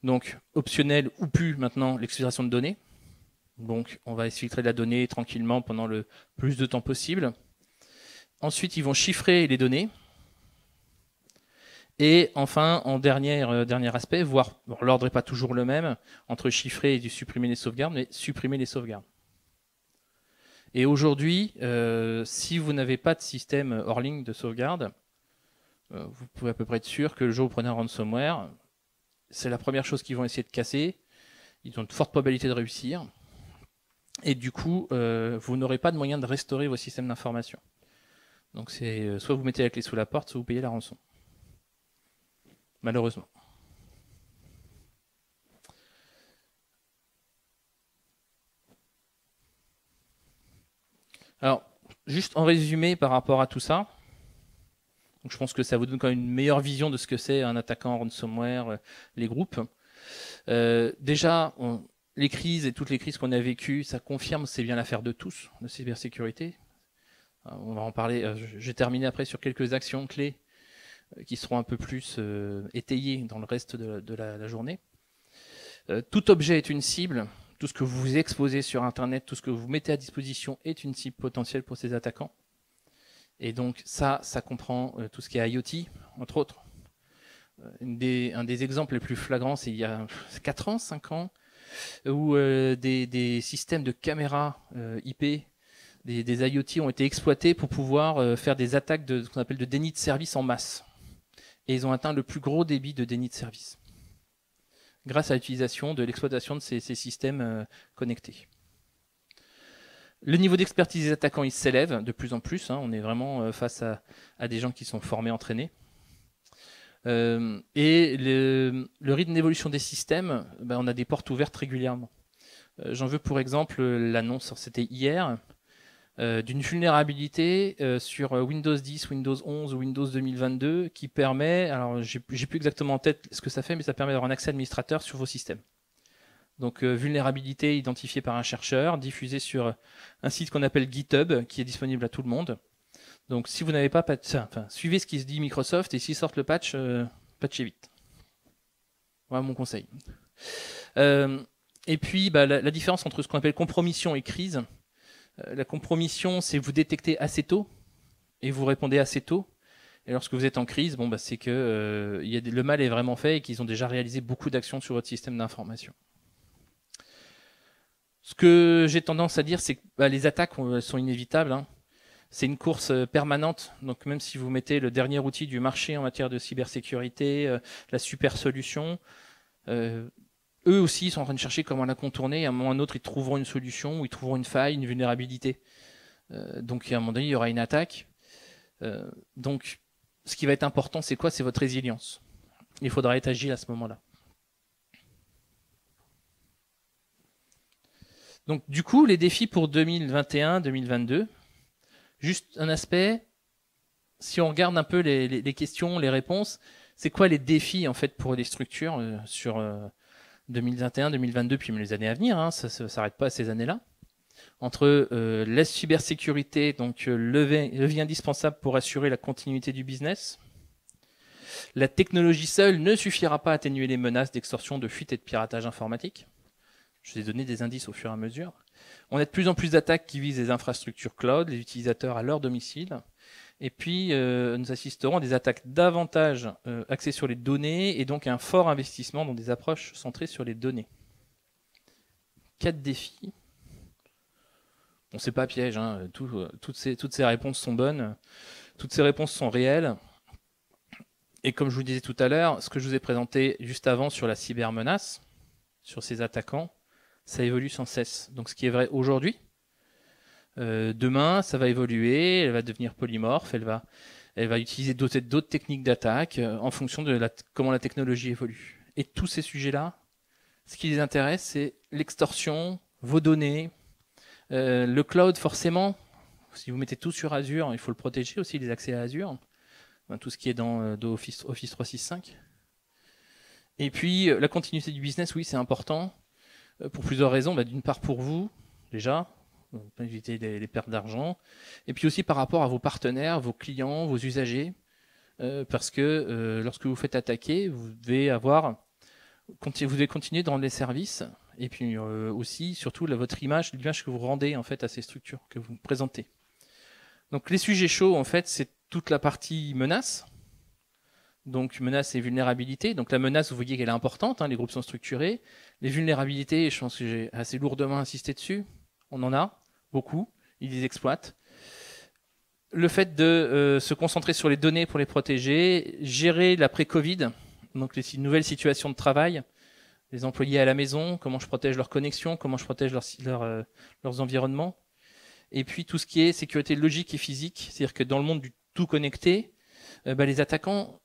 Donc, optionnel ou plus maintenant, l'exfiltration de données. Donc, on va exfiltrer la donnée tranquillement pendant le plus de temps possible. Ensuite, ils vont chiffrer les données. Et enfin, en dernier aspect, l'ordre n'est pas toujours le même, entre chiffrer et supprimer les sauvegardes, mais supprimer les sauvegardes. Et aujourd'hui, si vous n'avez pas de système hors ligne de sauvegarde, vous pouvez à peu près être sûr que le jour où vous prenez un ransomware, c'est la première chose qu'ils vont essayer de casser. Ils ont de fortes probabilités de réussir. Et du coup, vous n'aurez pas de moyen de restaurer vos systèmes d'information. Donc c'est soit vous mettez la clé sous la porte, soit vous payez la rançon. Malheureusement. Alors, juste en résumé par rapport à tout ça, donc je pense que ça vous donne quand même une meilleure vision de ce que c'est un attaquant ransomware, les groupes. Déjà, les crises et toutes les crises qu'on a vécues, ça confirme que c'est bien l'affaire de tous, de cybersécurité. On va en parler. Je vais terminer après sur quelques actions clés qui seront un peu plus étayées dans le reste de la journée. Tout objet est une cible. Tout ce que vous exposez sur Internet, tout ce que vous mettez à disposition est une cible potentielle pour ces attaquants. Et donc ça comprend tout ce qui est IoT, entre autres. Un des exemples les plus flagrants, c'est il y a 4 ans, 5 ans, où des systèmes de caméras IP, des IoT ont été exploités pour pouvoir faire des attaques de ce qu'on appelle de déni de service en masse. Et ils ont atteint le plus gros débit de déni de service, grâce à l'utilisation de l'exploitation de ces systèmes connectés. Le niveau d'expertise des attaquants, il s'élève de plus en plus. On est vraiment face à des gens qui sont formés, entraînés. Et le rythme d'évolution des systèmes, on a des portes ouvertes régulièrement. J'en veux pour exemple l'annonce, c'était hier, d'une vulnérabilité sur Windows 10, Windows 11 ou Windows 2022 qui permet, alors j'ai plus exactement en tête ce que ça fait, mais ça permet d'avoir un accès administrateur sur vos systèmes. Donc vulnérabilité identifiée par un chercheur, diffusée sur un site qu'on appelle GitHub, qui est disponible à tout le monde. Donc si vous n'avez pas suivez ce qui se dit Microsoft, et s'ils sortent le patch, patchez vite. Voilà mon conseil. Et puis la différence entre ce qu'on appelle compromission et crise. La compromission, c'est vous détectez assez tôt, et vous répondez assez tôt. Et lorsque vous êtes en crise, c'est que le mal est vraiment fait et qu'ils ont déjà réalisé beaucoup d'actions sur votre système d'information. Ce que j'ai tendance à dire, c'est que les attaques sont inévitables. C'est une course permanente. Donc même si vous mettez le dernier outil du marché en matière de cybersécurité, la super solution, eux aussi sont en train de chercher comment la contourner. À un moment ou à un autre, ils trouveront une solution ou ils trouveront une faille, une vulnérabilité. Donc à un moment donné, il y aura une attaque. Donc ce qui va être important, c'est quoi? C'est votre résilience. Il faudra être agile à ce moment-là. Donc du coup, les défis pour 2021-2022, juste un aspect, si on regarde un peu les questions, les réponses, c'est quoi les défis en fait pour les structures sur 2021-2022 puis les années à venir, ça ne s'arrête pas à ces années-là. Entre la cybersécurité, donc levier indispensable pour assurer la continuité du business, La technologie seule ne suffira pas à atténuer les menaces d'extorsion, de fuite et de piratage informatique. Je vous ai donné des indices au fur et à mesure. On a de plus en plus d'attaques qui visent les infrastructures cloud, les utilisateurs à leur domicile. Et puis, nous assisterons à des attaques davantage axées sur les données et donc un fort investissement dans des approches centrées sur les données. 4 défis. Bon, c'est pas piège, hein. Toutes ces réponses sont bonnes, toutes ces réponses sont réelles. Et comme je vous le disais tout à l'heure, ce que je vous ai présenté juste avant sur la cybermenace, sur ces attaquants, ça évolue sans cesse. Donc ce qui est vrai aujourd'hui, demain, ça va évoluer, elle va devenir polymorphe, elle va utiliser d'autres techniques d'attaque en fonction de comment la technologie évolue. Et tous ces sujets-là, ce qui les intéresse, c'est l'extorsion, vos données, le cloud forcément. Si vous mettez tout sur Azure, il faut le protéger aussi, les accès à Azure, tout ce qui est dans Office 365. Et puis la continuité du business, oui, c'est important pour plusieurs raisons. D'une part pour vous, déjà, pour éviter les pertes d'argent, et puis aussi par rapport à vos partenaires, vos clients, vos usagers, parce que lorsque vous faites attaquer, vous devez continuer de rendre les services, et puis aussi, surtout, votre image, l'image que vous rendez en fait à ces structures, que vous présentez. Donc les sujets chauds, en fait, c'est toute la partie menace. Donc menace et vulnérabilité. Donc la menace, vous voyez qu'elle est importante, hein, les groupes sont structurés. Les vulnérabilités, je pense que j'ai assez lourdement insisté dessus. On en a beaucoup, ils les exploitent. Le fait de se concentrer sur les données pour les protéger, gérer l'après-Covid, donc les nouvelles situations de travail, les employés à la maison, comment je protège leurs connexions, comment je protège leurs environnements. Et puis tout ce qui est sécurité logique et physique, c'est-à-dire que dans le monde du tout connecté, les attaquants,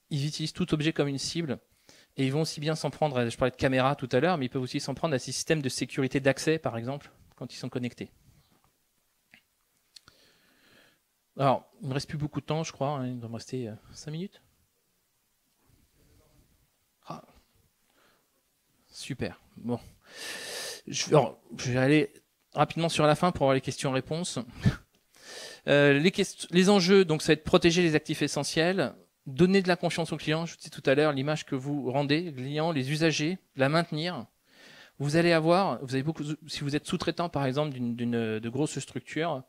ils utilisent tout objet comme une cible, et ils vont aussi bien s'en prendre, je parlais de caméras tout à l'heure, mais ils peuvent aussi s'en prendre à ces systèmes de sécurité d'accès, par exemple, quand ils sont connectés. Alors, il ne me reste plus beaucoup de temps, je crois, hein, il doit me rester 5 minutes. Ah. Super, bon. Je vais aller rapidement sur la fin pour avoir les questions-réponses. Les enjeux, donc ça va être protéger les actifs essentiels, donner de la confiance aux clients, je vous disais tout à l'heure, l'image que vous rendez, les clients, les usagers, la maintenir. Vous allez avoir, si vous êtes sous-traitant par exemple de grosses structures,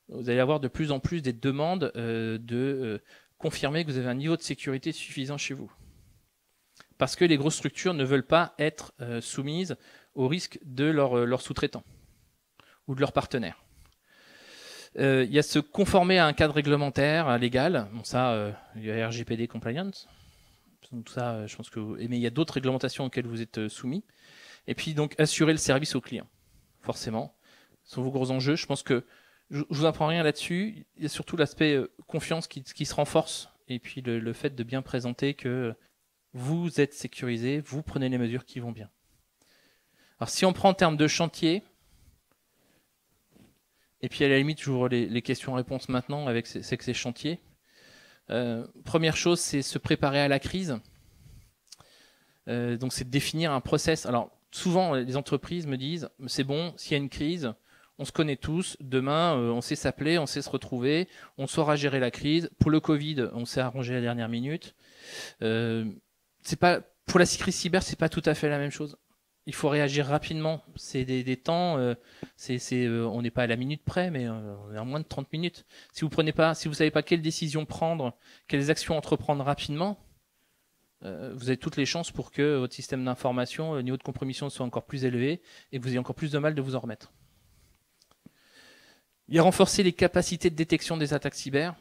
vous allez avoir de plus en plus des demandes de confirmer que vous avez un niveau de sécurité suffisant chez vous. Parce que les grosses structures ne veulent pas être soumises au risque de leurs sous-traitants ou de leurs partenaires. Il y a se conformer à un cadre réglementaire, légal. Bon, ça, il y a RGPD compliance. Donc ça, je pense que mais il y a d'autres réglementations auxquelles vous êtes soumis. Et puis donc assurer le service au client, forcément. Ce sont vos gros enjeux. Je pense que je vous apprends rien là-dessus. Il y a surtout l'aspect confiance qui se renforce. Et puis le fait de bien présenter que vous êtes sécurisé, vous prenez les mesures qui vont bien. Alors si on prend en termes de chantier, et puis à la limite, j'ouvre les questions-réponses maintenant avec ces chantiers. Première chose, c'est se préparer à la crise. Donc c'est de définir un process. Alors souvent, les entreprises me disent, c'est bon, s'il y a une crise, on se connaît tous, demain, on sait s'appeler, on sait se retrouver, on saura gérer la crise. Pour le Covid, on s'est arrangé à la dernière minute. C'est pas, pour la crise cyber, c'est pas tout à fait la même chose. Il faut réagir rapidement. C'est des temps. On n'est pas à la minute près, mais on est à moins de 30 minutes. Si vous savez pas quelles décisions prendre, quelles actions entreprendre rapidement, vous avez toutes les chances pour que votre système d'information, le niveau de compromission soit encore plus élevé et que vous ayez encore plus de mal de vous en remettre. Il y a renforcer les capacités de détection des attaques cyber.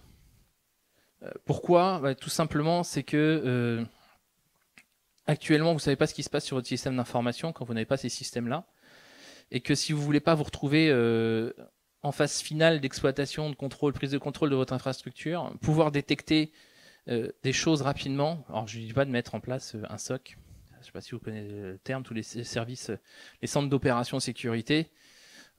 Pourquoi ? Tout simplement, c'est que actuellement, vous ne savez pas ce qui se passe sur votre système d'information quand vous n'avez pas ces systèmes-là. Et que si vous ne voulez pas vous retrouver en phase finale d'exploitation, de contrôle, prise de contrôle de votre infrastructure, pouvoir détecter des choses rapidement. Alors, je ne dis pas de mettre en place un SOC. Je ne sais pas si vous connaissez le terme, tous les services, les centres d'opération sécurité,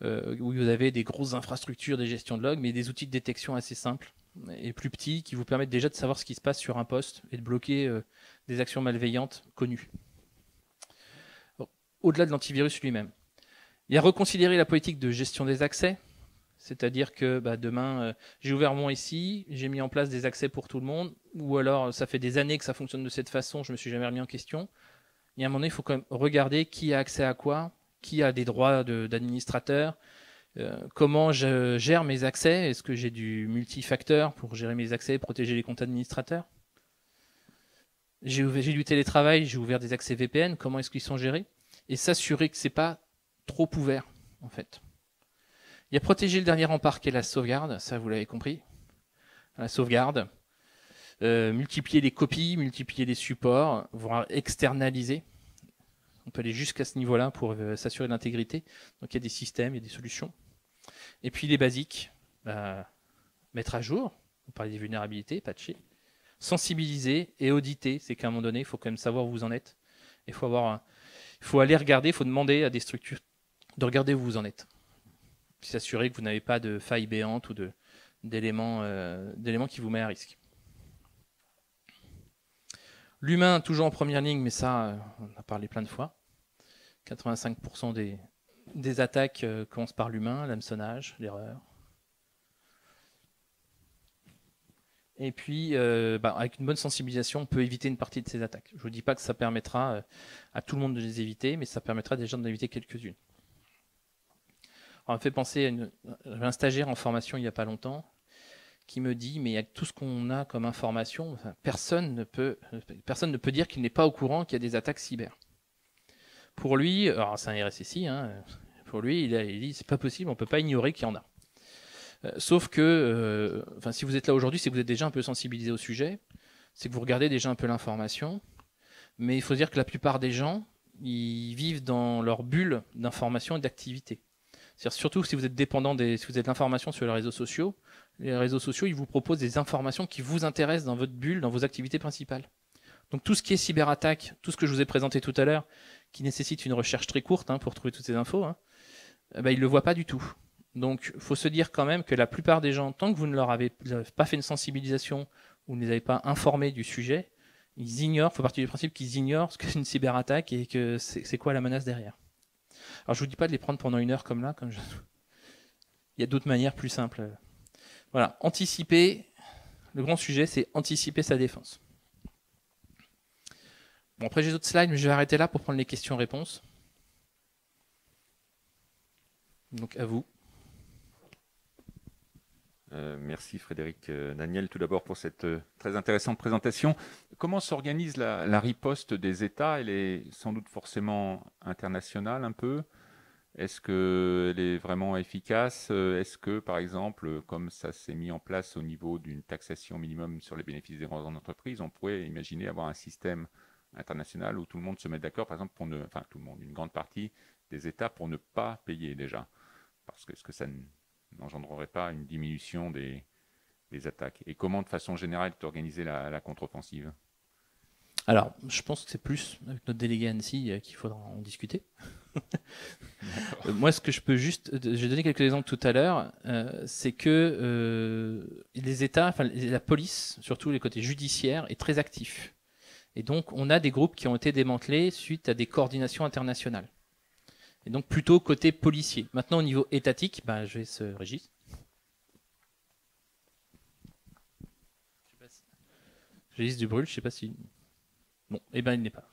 où vous avez des grosses infrastructures de gestion de logs, mais des outils de détection assez simples et plus petits qui vous permettent déjà de savoir ce qui se passe sur un poste et de bloquer des actions malveillantes connues. Au-delà de l'antivirus lui-même. Il y a reconsidérer la politique de gestion des accès. C'est-à-dire que demain, j'ai ouvert mon SI, j'ai mis en place des accès pour tout le monde, ou alors ça fait des années que ça fonctionne de cette façon, je me suis jamais remis en question. Et à un moment donné, il faut quand même regarder qui a accès à quoi, qui a des droits d'administrateur, comment je gère mes accès. Est-ce que j'ai du multifacteur pour gérer mes accès et protéger les comptes administrateurs? J'ai du télétravail, j'ai ouvert des accès VPN, comment est-ce qu'ils sont gérés? Et s'assurer que c'est pas trop ouvert, en fait. Il y a protéger le dernier rempart qui est la sauvegarde, ça vous l'avez compris. La sauvegarde. Multiplier les copies, multiplier les supports, voire externaliser. On peut aller jusqu'à ce niveau-là pour s'assurer de l'intégrité. Donc il y a des systèmes, il y a des solutions. Et puis les basiques, mettre à jour, on parlait des vulnérabilités, patcher, sensibiliser et auditer. C'est qu'à un moment donné, il faut quand même savoir où vous en êtes. Il faut aller regarder, il faut demander à des structures de regarder où vous en êtes. Puis s'assurer que vous n'avez pas de failles béantes ou d'éléments qui vous mettent à risque. L'humain, toujours en première ligne, mais ça, on a parlé plein de fois. 85% des attaques commencent par l'humain, l'hameçonnage, l'erreur. Et puis, avec une bonne sensibilisation, on peut éviter une partie de ces attaques. Je ne vous dis pas que ça permettra à tout le monde de les éviter, mais ça permettra déjà d'en éviter quelques-unes. On me fait penser à un stagiaire en formation il n'y a pas longtemps qui me dit, mais avec tout ce qu'on a comme information, personne ne peut dire qu'il n'est pas au courant qu'il y a des attaques cyber. Pour lui, alors c'est un RSSI, pour lui, il dit c'est pas possible, on ne peut pas ignorer qu'il y en a. Sauf que, si vous êtes là aujourd'hui, c'est que vous êtes déjà un peu sensibilisé au sujet, c'est que vous regardez déjà un peu l'information, mais il faut dire que la plupart des gens, ils vivent dans leur bulle d'information et d'activité. C'est-à-dire surtout si vous êtes dépendant si vous êtes l'information sur les réseaux sociaux, ils vous proposent des informations qui vous intéressent dans votre bulle, dans vos activités principales. Donc tout ce qui est cyberattaque, tout ce que je vous ai présenté tout à l'heure, qui nécessite une recherche très courte pour trouver toutes ces infos, ils ne le voient pas du tout. Donc il faut se dire quand même que la plupart des gens, tant que vous ne leur avez pas fait une sensibilisation ou ne les avez pas informés du sujet, ils ignorent, il faut partir du principe qu'ils ignorent ce qu'est une cyberattaque et que c'est quoi la menace derrière. Alors je vous dis pas de les prendre pendant 1 heure comme là, il y a d'autres manières plus simples. Voilà, anticiper, le grand sujet c'est anticiper sa défense. Bon, après j'ai d'autres slides, mais je vais arrêter là pour prendre les questions-réponses. Donc à vous. Merci Frédéric Daniel, tout d'abord pour cette très intéressante présentation. Comment s'organise la riposte des États? Elle est sans doute forcément internationale un peu. Est-ce qu'elle est vraiment efficace? Est-ce que, par exemple, comme ça s'est mis en place au niveau d'une taxation minimum sur les bénéfices des grandes entreprises, on pourrait imaginer avoir un système international où tout le monde se met d'accord, par exemple, tout le monde, une grande partie des États pour ne pas payer déjà? Parce que est-ce que ça n'engendrerait pas une diminution des attaques? Et comment, de façon générale, est organisée la contre-offensive? Alors, je pense que c'est plus avec notre délégué Annecy qu'il faudra en discuter. Moi, ce que je peux j'ai donné quelques exemples tout à l'heure, c'est que les États, la police, surtout les côtés judiciaires, est très actif. Et donc, on a des groupes qui ont été démantelés suite à des coordinations internationales. Et donc, plutôt côté policier. Maintenant, au niveau étatique, je vais ce Régis. Régis Dubrul, je ne sais pas si... Bon, il n'est pas.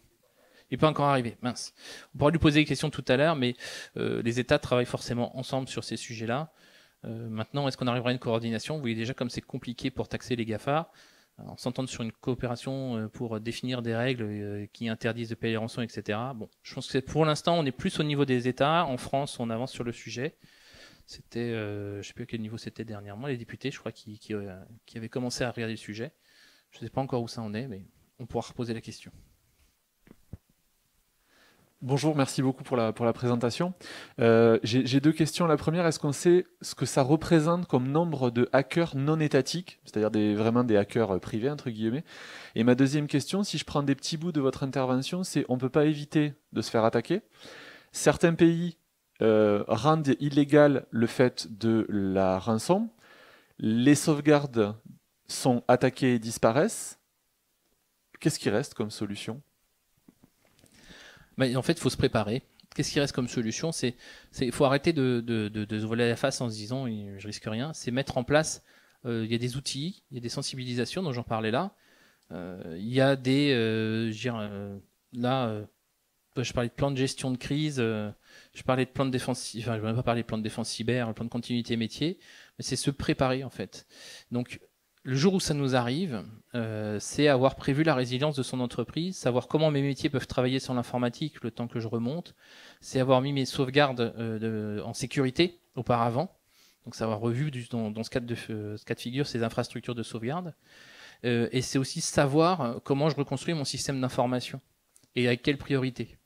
Il n'est pas encore arrivé, mince. On pourra lui poser des questions tout à l'heure, mais les États travaillent forcément ensemble sur ces sujets-là. Maintenant, est-ce qu'on arrivera à une coordination? Vous voyez déjà comme c'est compliqué pour taxer les GAFA. On s'entend sur une coopération pour définir des règles qui interdisent de payer les rançons, etc. Bon, je pense que pour l'instant, on est plus au niveau des États. En France, on avance sur le sujet. C'était, je ne sais plus à quel niveau c'était dernièrement, les députés, je crois, qui avaient commencé à regarder le sujet. Je ne sais pas encore où ça en est, mais on pourra reposer la question. Bonjour, merci beaucoup pour la présentation. J'ai 2 questions. La première, est-ce qu'on sait ce que ça représente comme nombre de hackers non étatiques, c'est-à-dire vraiment des hackers privés, entre guillemets? Et ma deuxième question, si je prends des petits bouts de votre intervention, c'est on ne peut pas éviter de se faire attaquer. Certains pays rendent illégal le fait de la rançon. Les sauvegardes sont attaquées et disparaissent. Qu'est-ce qui reste comme solution? En fait, il faut se préparer. Qu'est-ce qui reste comme solution? Il faut arrêter de se voiler la face en se disant je risque rien. C'est mettre en place, il y a des outils, il y a des sensibilisations dont j'en parlais là. Il y a des, je parlais de plan de gestion de crise, je parlais de plan de défense, enfin je ne vais même pas parler de plan de défense cyber, plan de continuité métier, mais c'est se préparer en fait. Donc le jour où ça nous arrive, c'est avoir prévu la résilience de son entreprise, savoir comment mes métiers peuvent travailler sur l'informatique le temps que je remonte, c'est avoir mis mes sauvegardes en sécurité auparavant, donc ça avoir revu dans ce cas de figure ces infrastructures de sauvegarde, et c'est aussi savoir comment je reconstruis mon système d'information et avec quelle priorité.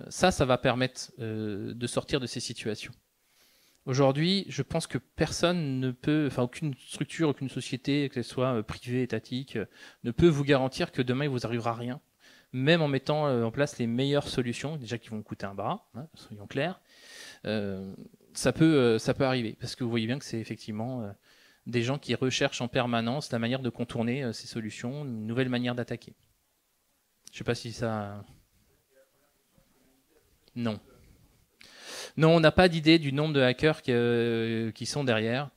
Ça va permettre de sortir de ces situations. Aujourd'hui, je pense que personne ne peut, enfin aucune structure, aucune société, que ce soit privée, étatique, ne peut vous garantir que demain il vous arrivera rien, même en mettant en place les meilleures solutions, déjà qui vont coûter un bras, hein, soyons clairs. Ça peut arriver, parce que vous voyez bien que c'est effectivement des gens qui recherchent en permanence la manière de contourner ces solutions, une nouvelle manière d'attaquer. Je ne sais pas si ça... Non. Non, on n'a pas d'idée du nombre de hackers qui sont derrière.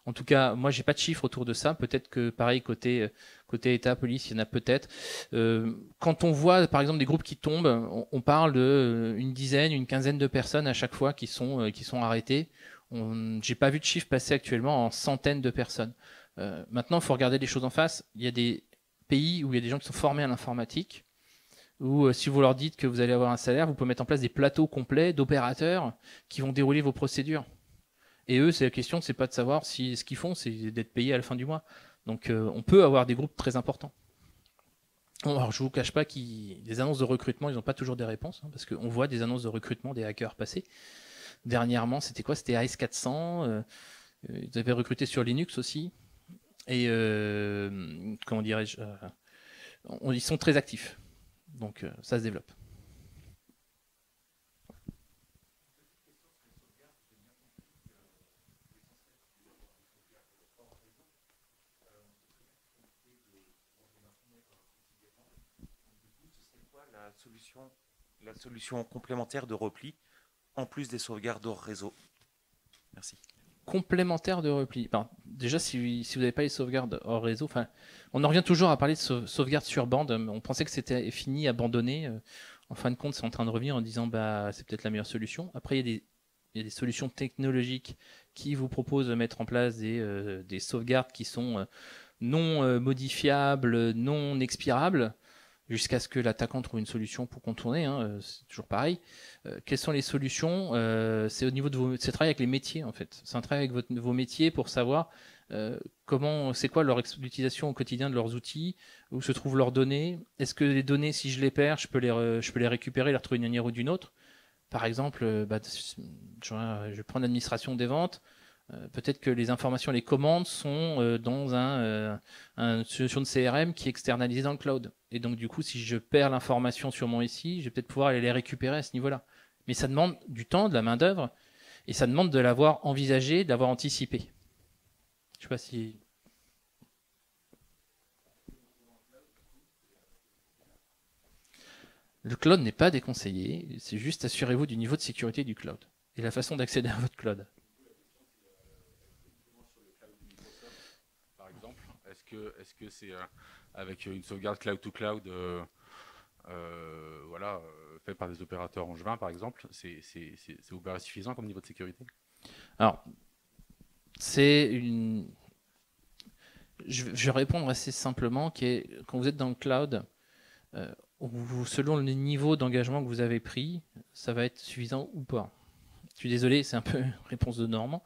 En tout cas, moi, j'ai pas de chiffres autour de ça. Peut-être que, pareil, côté État, police, il y en a peut-être. Quand on voit, par exemple, des groupes qui tombent, on parle d'une dizaine, une quinzaine de personnes à chaque fois qui sont arrêtées. J'ai pas vu de chiffres passer actuellement en centaines de personnes. Maintenant, il faut regarder les choses en face. Il y a des pays où il y a des gens qui sont formés à l'informatique, ou si vous leur dites que vous allez avoir un salaire, vous pouvez mettre en place des plateaux complets d'opérateurs qui vont dérouler vos procédures. Et eux, c'est la question, c'est pas de savoir si ce qu'ils font, c'est d'être payé à la fin du mois. Donc on peut avoir des groupes très importants. Alors je vous cache pas que les annonces de recrutement, ils n'ont pas toujours des réponses, hein, parce qu'on voit des annonces de recrutement des hackers passer. Dernièrement, c'était quoi? C'était AS400. Ils avaient recruté sur Linux aussi. Et comment dirais-je, ils sont très actifs. Donc ça se développe. La solution complémentaire de repli en plus des sauvegardes hors réseau? Merci. Complémentaire de repli. Déjà, si vous n'avez pas les sauvegardes hors réseau, on en revient toujours à parler de sauvegarde sur bande. On pensait que c'était fini, abandonné. En fin de compte, c'est en train de revenir en disant c'est peut-être la meilleure solution. Après, il y a des solutions technologiques qui vous proposent de mettre en place des sauvegardes qui sont non modifiables, non expirables, jusqu'à ce que l'attaquant trouve une solution pour contourner, hein, c'est toujours pareil. Quelles sont les solutions? C'est au niveau de c'est travailler avec les métiers en fait. C'est un travail avec vos métiers pour savoir c'est quoi l'utilisation au quotidien de leurs outils, où se trouvent leurs données. Est-ce que les données, si je les perds, je peux les récupérer, les retrouver d'une manière ou d'une autre? Par exemple, je vais prendre l'administration des ventes. Peut-être que les informations, les commandes sont dans une solution de CRM qui est externalisée dans le cloud. Et donc, du coup, si je perds l'information sur mon SI, je vais peut-être pouvoir aller les récupérer à ce niveau-là. Mais ça demande du temps, de la main-d'œuvre, et ça demande de l'avoir envisagé, de l'avoir anticipé. Je ne sais pas si... Le cloud n'est pas déconseillé, c'est juste assurez-vous du niveau de sécurité du cloud et la façon d'accéder à votre cloud. Est-ce que c'est avec une sauvegarde cloud to cloud fait par des opérateurs angevins par exemple, c'est suffisant comme niveau de sécurité? Alors, je vais répondre assez simplement quand vous êtes dans le cloud, selon le niveau d'engagement que vous avez pris, ça va être suffisant ou pas. Je suis désolé, c'est un peu réponse de Normand.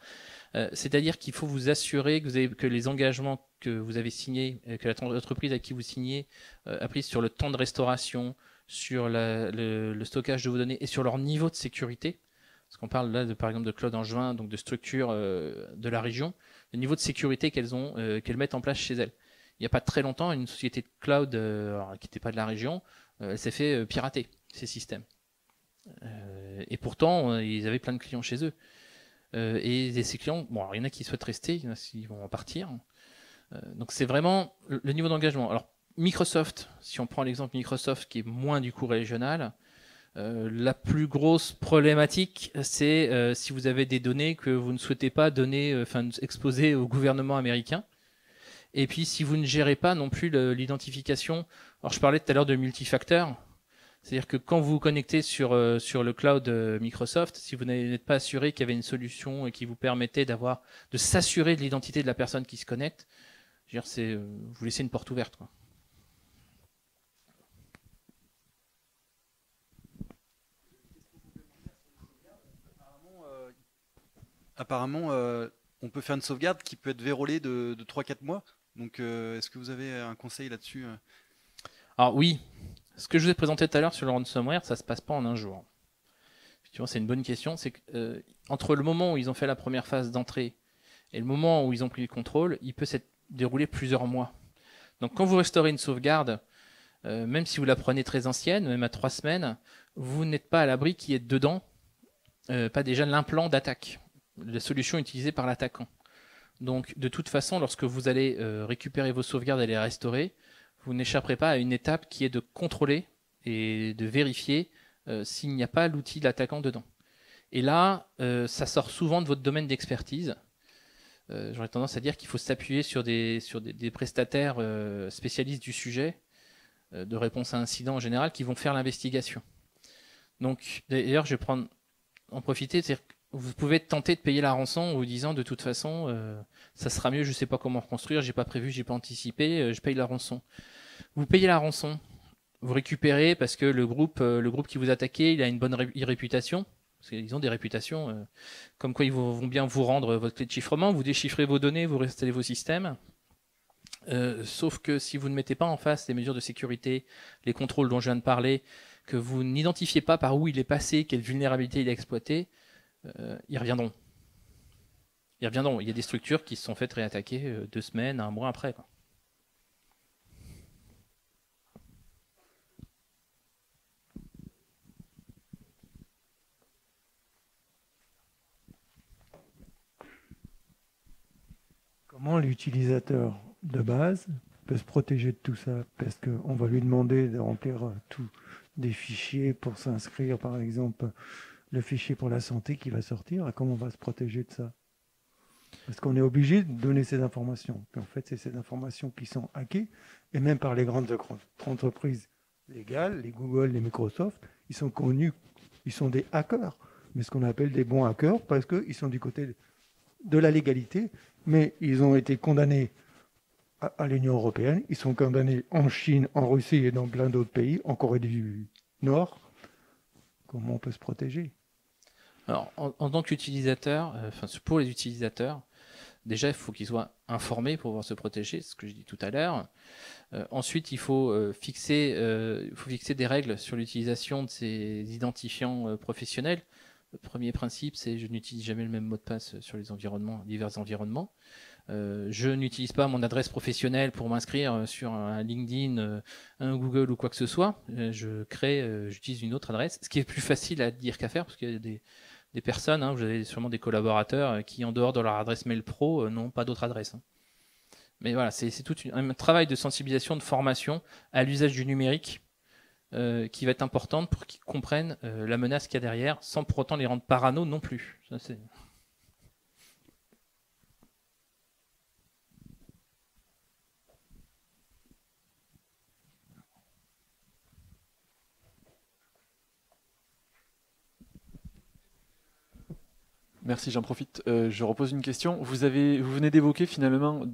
C'est-à-dire qu'il faut vous assurer que les engagements que vous avez signés, que l'entreprise à qui vous signez a pris sur le temps de restauration, sur le stockage de vos données et sur leur niveau de sécurité. Parce qu'on parle là, par exemple, de Cloud Angevin, donc de structures de la région, le niveau de sécurité qu'elles mettent en place chez elles. Il n'y a pas très longtemps, une société de cloud qui n'était pas de la région, elle s'est fait pirater, ces systèmes. Et pourtant, ils avaient plein de clients chez eux. Et ces clients, il y en a qui souhaitent rester, il y en a qui vont en partir. Donc c'est vraiment le niveau d'engagement. Alors Microsoft, si on prend l'exemple Microsoft qui est moins du coup régional, La plus grosse problématique, c'est si vous avez des données que vous ne souhaitez pas donner, exposer au gouvernement américain. Et puis si vous ne gérez pas non plus l'identification. Alors je parlais tout à l'heure de multifacteur. C'est-à-dire que quand vous vous connectez sur le cloud Microsoft, si vous n'êtes pas assuré qu'il y avait une solution qui vous permettait de s'assurer de l'identité de la personne qui se connecte, je veux dire, vous laissez une porte ouverte, quoi. Apparemment, on peut faire une sauvegarde qui peut être vérolée de 3-4 mois. Donc, est-ce que vous avez un conseil là-dessus? Alors oui, ce que je vous ai présenté tout à l'heure sur le ransomware, ça se passe pas en un jour. Effectivement, c'est une bonne question. C'est que entre le moment où ils ont fait la première phase d'entrée et le moment où ils ont pris le contrôle, il peut s'être déroulé plusieurs mois. Donc quand vous restaurez une sauvegarde, même si vous la prenez très ancienne, même à 3 semaines, vous n'êtes pas à l'abri qu'il y ait dedans pas déjà l'implant d'attaque, la solution utilisée par l'attaquant. Donc de toute façon, lorsque vous allez récupérer vos sauvegardes et les restaurer, vous n'échapperez pas à une étape qui est de contrôler et de vérifier s'il n'y a pas l'outil de l'attaquant dedans. Et là, ça sort souvent de votre domaine d'expertise. J'aurais tendance à dire qu'il faut s'appuyer sur des prestataires spécialistes du sujet, de réponse à incident en général, qui vont faire l'investigation. Donc d'ailleurs, je vais en profiter, c'est-à-dire que vous pouvez tenter de payer la rançon en vous disant de toute façon ça sera mieux, je sais pas comment reconstruire, j'ai pas prévu, j'ai pas anticipé, je paye la rançon. Vous payez la rançon, vous récupérez parce que le groupe qui vous attaquait, il a une bonne réputation, parce qu'ils ont des réputations comme quoi ils vont bien vous rendre votre clé de chiffrement, vous déchiffrez vos données, vous réinstallez vos systèmes. Sauf que si vous ne mettez pas en face les mesures de sécurité, les contrôles dont je viens de parler, que vous n'identifiez pas par où il est passé, quelle vulnérabilité il a exploité, ils reviendront. Ils reviendront. Il y a des structures qui se sont faites réattaquer 2 semaines, 1 mois après, quoi. Comment l'utilisateur de base peut se protéger de tout ça? Parce qu'on va lui demander de remplir tous des fichiers pour s'inscrire, par exemple, le fichier pour la santé qui va sortir. Comment on va se protéger de ça? Parce qu'on est obligé de donner ces informations. Puis en fait, c'est ces informations qui sont hackées, et même par les grandes entreprises légales, les Google, les Microsoft, ils sont connus, ils sont des hackers, mais ce qu'on appelle des bons hackers, parce qu'ils sont du côté de la légalité, mais ils ont été condamnés à l'Union européenne, ils sont condamnés en Chine, en Russie et dans plein d'autres pays, en Corée du Nord. Comment on peut se protéger? Alors, en tant qu'utilisateur, pour les utilisateurs, déjà, il faut qu'ils soient informés pour pouvoir se protéger, c'est ce que je dis tout à l'heure. Ensuite, il faut fixer des règles sur l'utilisation de ces identifiants professionnels. Le premier principe, c'est je n'utilise jamais le même mot de passe sur les divers environnements. Je n'utilise pas mon adresse professionnelle pour m'inscrire sur un LinkedIn, un Google ou quoi que ce soit. J'utilise une autre adresse, ce qui est plus facile à dire qu'à faire, parce qu'il y a des personnes, vous avez sûrement des collaborateurs qui, en dehors de leur adresse mail pro, n'ont pas d'autre adresse. Mais voilà, c'est tout un travail de sensibilisation, de formation à l'usage du numérique qui va être importante pour qu'ils comprennent la menace qu'il y a derrière, sans pour autant les rendre parano non plus. Ça, c'est... Merci, j'en profite. Je repose une question. Vous venez d'évoquer finalement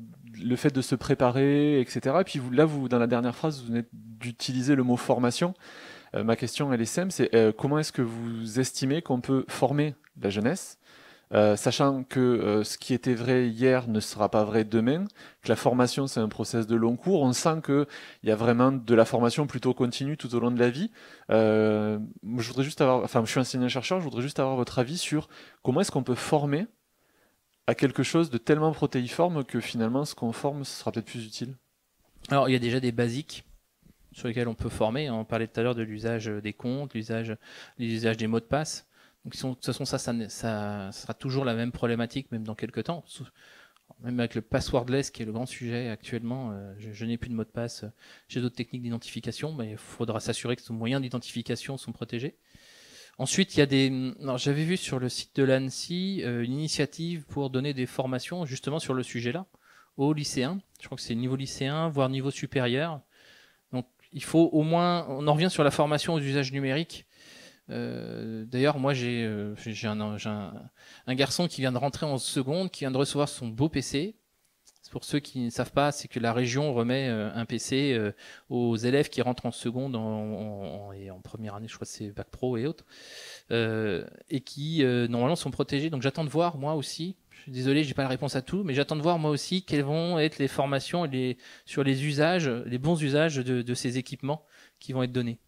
le fait de se préparer, etc. Et puis dans la dernière phrase, vous venez d'utiliser le mot formation. Ma question, elle est simple, c'est comment est-ce que vous estimez qu'on peut former la jeunesse, sachant que ce qui était vrai hier ne sera pas vrai demain, que la formation c'est un process de long cours, on sent qu'il y a vraiment de la formation plutôt continue tout au long de la vie. Je voudrais juste je suis enseignant-chercheur, je voudrais juste avoir votre avis sur comment est-ce qu'on peut former à quelque chose de tellement protéiforme que finalement ce qu'on forme ce sera peut-être plus utile. Alors il y a déjà des basiques sur lesquels on peut former. On parlait tout à l'heure de l'usage des comptes, l'usage des mots de passe. Donc, de toute façon, ça sera toujours la même problématique, même dans quelques temps. Même avec le passwordless, qui est le grand sujet actuellement, je n'ai plus de mot de passe. J'ai d'autres techniques d'identification, mais il faudra s'assurer que ces moyens d'identification sont protégés. Ensuite, il y a des. Alors, j'avais vu sur le site de l'ANSSI une initiative pour donner des formations justement sur le sujet-là aux lycéens. Je crois que c'est niveau lycéen, voire niveau supérieur. Donc, il faut au moins. On en revient sur la formation aux usages numériques. D'ailleurs, moi, j'ai un garçon qui vient de rentrer en seconde, qui vient de recevoir son beau PC. Pour ceux qui ne savent pas, c'est que la région remet un PC aux élèves qui rentrent en seconde et en première année, je crois que c'est Bac Pro et autres, et qui normalement sont protégés. Donc j'attends de voir, moi aussi, je suis désolé, j'ai pas la réponse à tout, mais j'attends de voir moi aussi quelles vont être les formations sur les usages, les bons usages de ces équipements qui vont être donnés.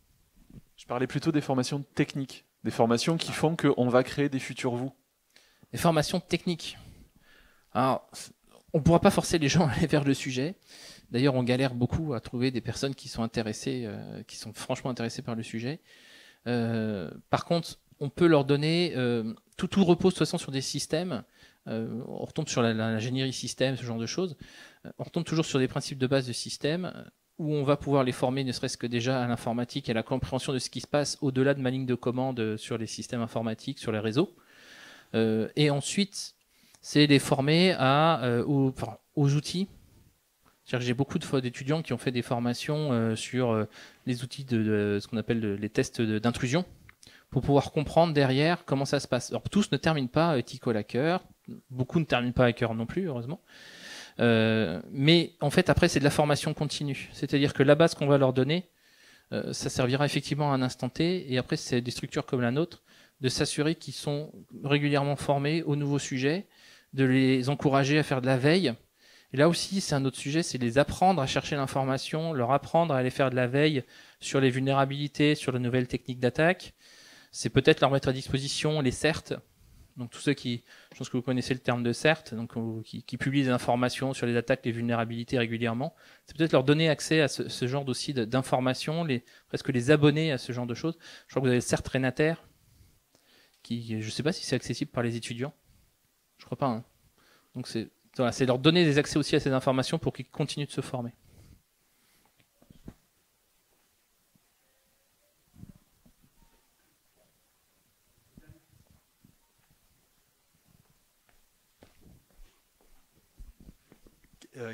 Je parlais plutôt des formations techniques, des formations qui font qu'on va créer des futurs vous. Les formations techniques. Alors, on ne pourra pas forcer les gens à aller vers le sujet. D'ailleurs, on galère beaucoup à trouver des personnes qui sont intéressées, qui sont franchement intéressées par le sujet. Par contre, on peut leur donner... tout repose de toute façon sur des systèmes. On retombe sur l'ingénierie système, ce genre de choses. On retombe toujours sur des principes de base de système où on va pouvoir les former, ne serait-ce que déjà à l'informatique, à la compréhension de ce qui se passe au-delà de ma ligne de commande sur les systèmes informatiques, sur les réseaux. Et ensuite... c'est les former aux outils. C'est-à-dire que j'ai beaucoup d'étudiants qui ont fait des formations sur les outils de ce qu'on appelle les tests d'intrusion pour pouvoir comprendre derrière comment ça se passe. Alors tous ne terminent pas ethical hacker, beaucoup ne terminent pas hacker non plus, heureusement. Mais en fait, après, c'est de la formation continue. C'est-à-dire que la base qu'on va leur donner, ça servira effectivement à un instant T, et après, c'est des structures comme la nôtre, de s'assurer qu'ils sont régulièrement formés aux nouveaux sujets, de les encourager à faire de la veille. Et là aussi, c'est un autre sujet, c'est les apprendre à chercher l'information, leur apprendre à aller faire de la veille sur les vulnérabilités, sur les nouvelles techniques d'attaque. C'est peut-être leur mettre à disposition les CERT. Donc tous ceux qui, je pense que vous connaissez le terme de CERT, donc qui publient des informations sur les attaques, les vulnérabilités régulièrement. C'est peut-être leur donner accès à ce genre aussi d'informations, presque les abonner à ce genre de choses. Je crois que vous avez le CERT Renater, je ne sais pas si c'est accessible par les étudiants. Je crois pas. Hein. Donc c'est leur donner des accès aussi à ces informations pour qu'ils continuent de se former.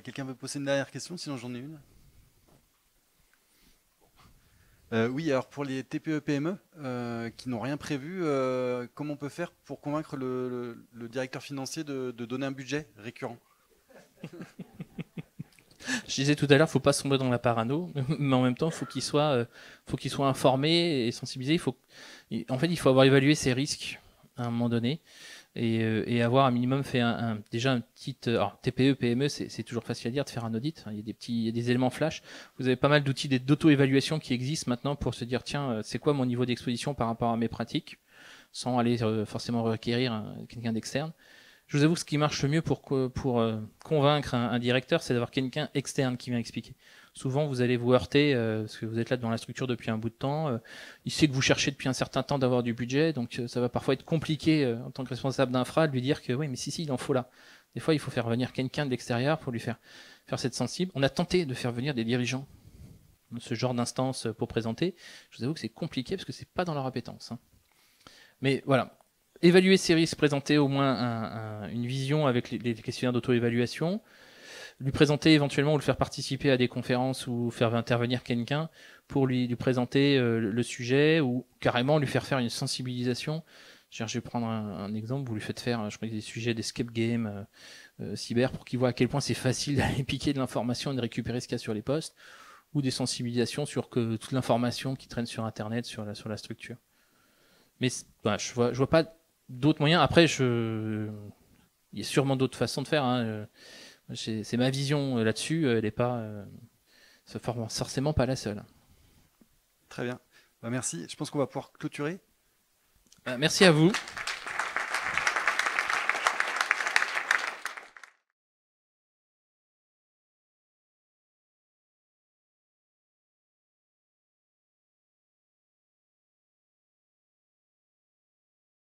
Quelqu'un veut poser une dernière question, sinon j'en ai une. Oui, alors pour les TPE-PME qui n'ont rien prévu, comment on peut faire pour convaincre le directeur financier de donner un budget récurrent? Je disais tout à l'heure, il ne faut pas tomber dans la parano, mais en même temps, faut qu'il soit informé et sensibilisé. En fait, il faut avoir évalué ses risques à un moment donné et avoir un minimum fait déjà un petit... Alors, TPE, PME, c'est toujours facile à dire de faire un audit. Il y a des éléments flash. Vous avez pas mal d'outils d'auto-évaluation qui existent maintenant pour se dire, tiens, c'est quoi mon niveau d'exposition par rapport à mes pratiques, sans aller forcément requérir quelqu'un d'externe. Je vous avoue que ce qui marche le mieux pour convaincre un directeur, c'est d'avoir quelqu'un externe qui vient expliquer. Souvent, vous allez vous heurter, parce que vous êtes là dans la structure depuis un bout de temps. Il sait que vous cherchez depuis un certain temps d'avoir du budget, donc ça va parfois être compliqué en tant que responsable d'infra de lui dire que oui, mais si, il en faut là. Des fois, il faut faire venir quelqu'un de l'extérieur pour lui faire cette sensible. On a tenté de faire venir des dirigeants de ce genre d'instance pour présenter. Je vous avoue que c'est compliqué parce que c'est pas dans leur appétence. Hein. Mais voilà. Évaluer ces risques, présenter au moins une vision avec les questionnaires d'auto-évaluation, lui présenter éventuellement ou le faire participer à des conférences ou faire intervenir quelqu'un pour lui présenter le sujet ou carrément lui faire une sensibilisation. Je vais prendre un exemple, vous lui faites faire, je crois, des sujets d'escape game cyber pour qu'il voit à quel point c'est facile d'aller piquer de l'information et de récupérer ce qu'il y a sur les postes, ou des sensibilisations sur toute l'information qui traîne sur Internet, sur la structure. Mais voilà, je vois pas d'autres moyens. Après, il y a sûrement d'autres façons de faire. Hein. C'est ma vision là-dessus. Elle n'est pas forcément pas la seule. Très bien. Merci. Je pense qu'on va pouvoir clôturer. Merci à vous.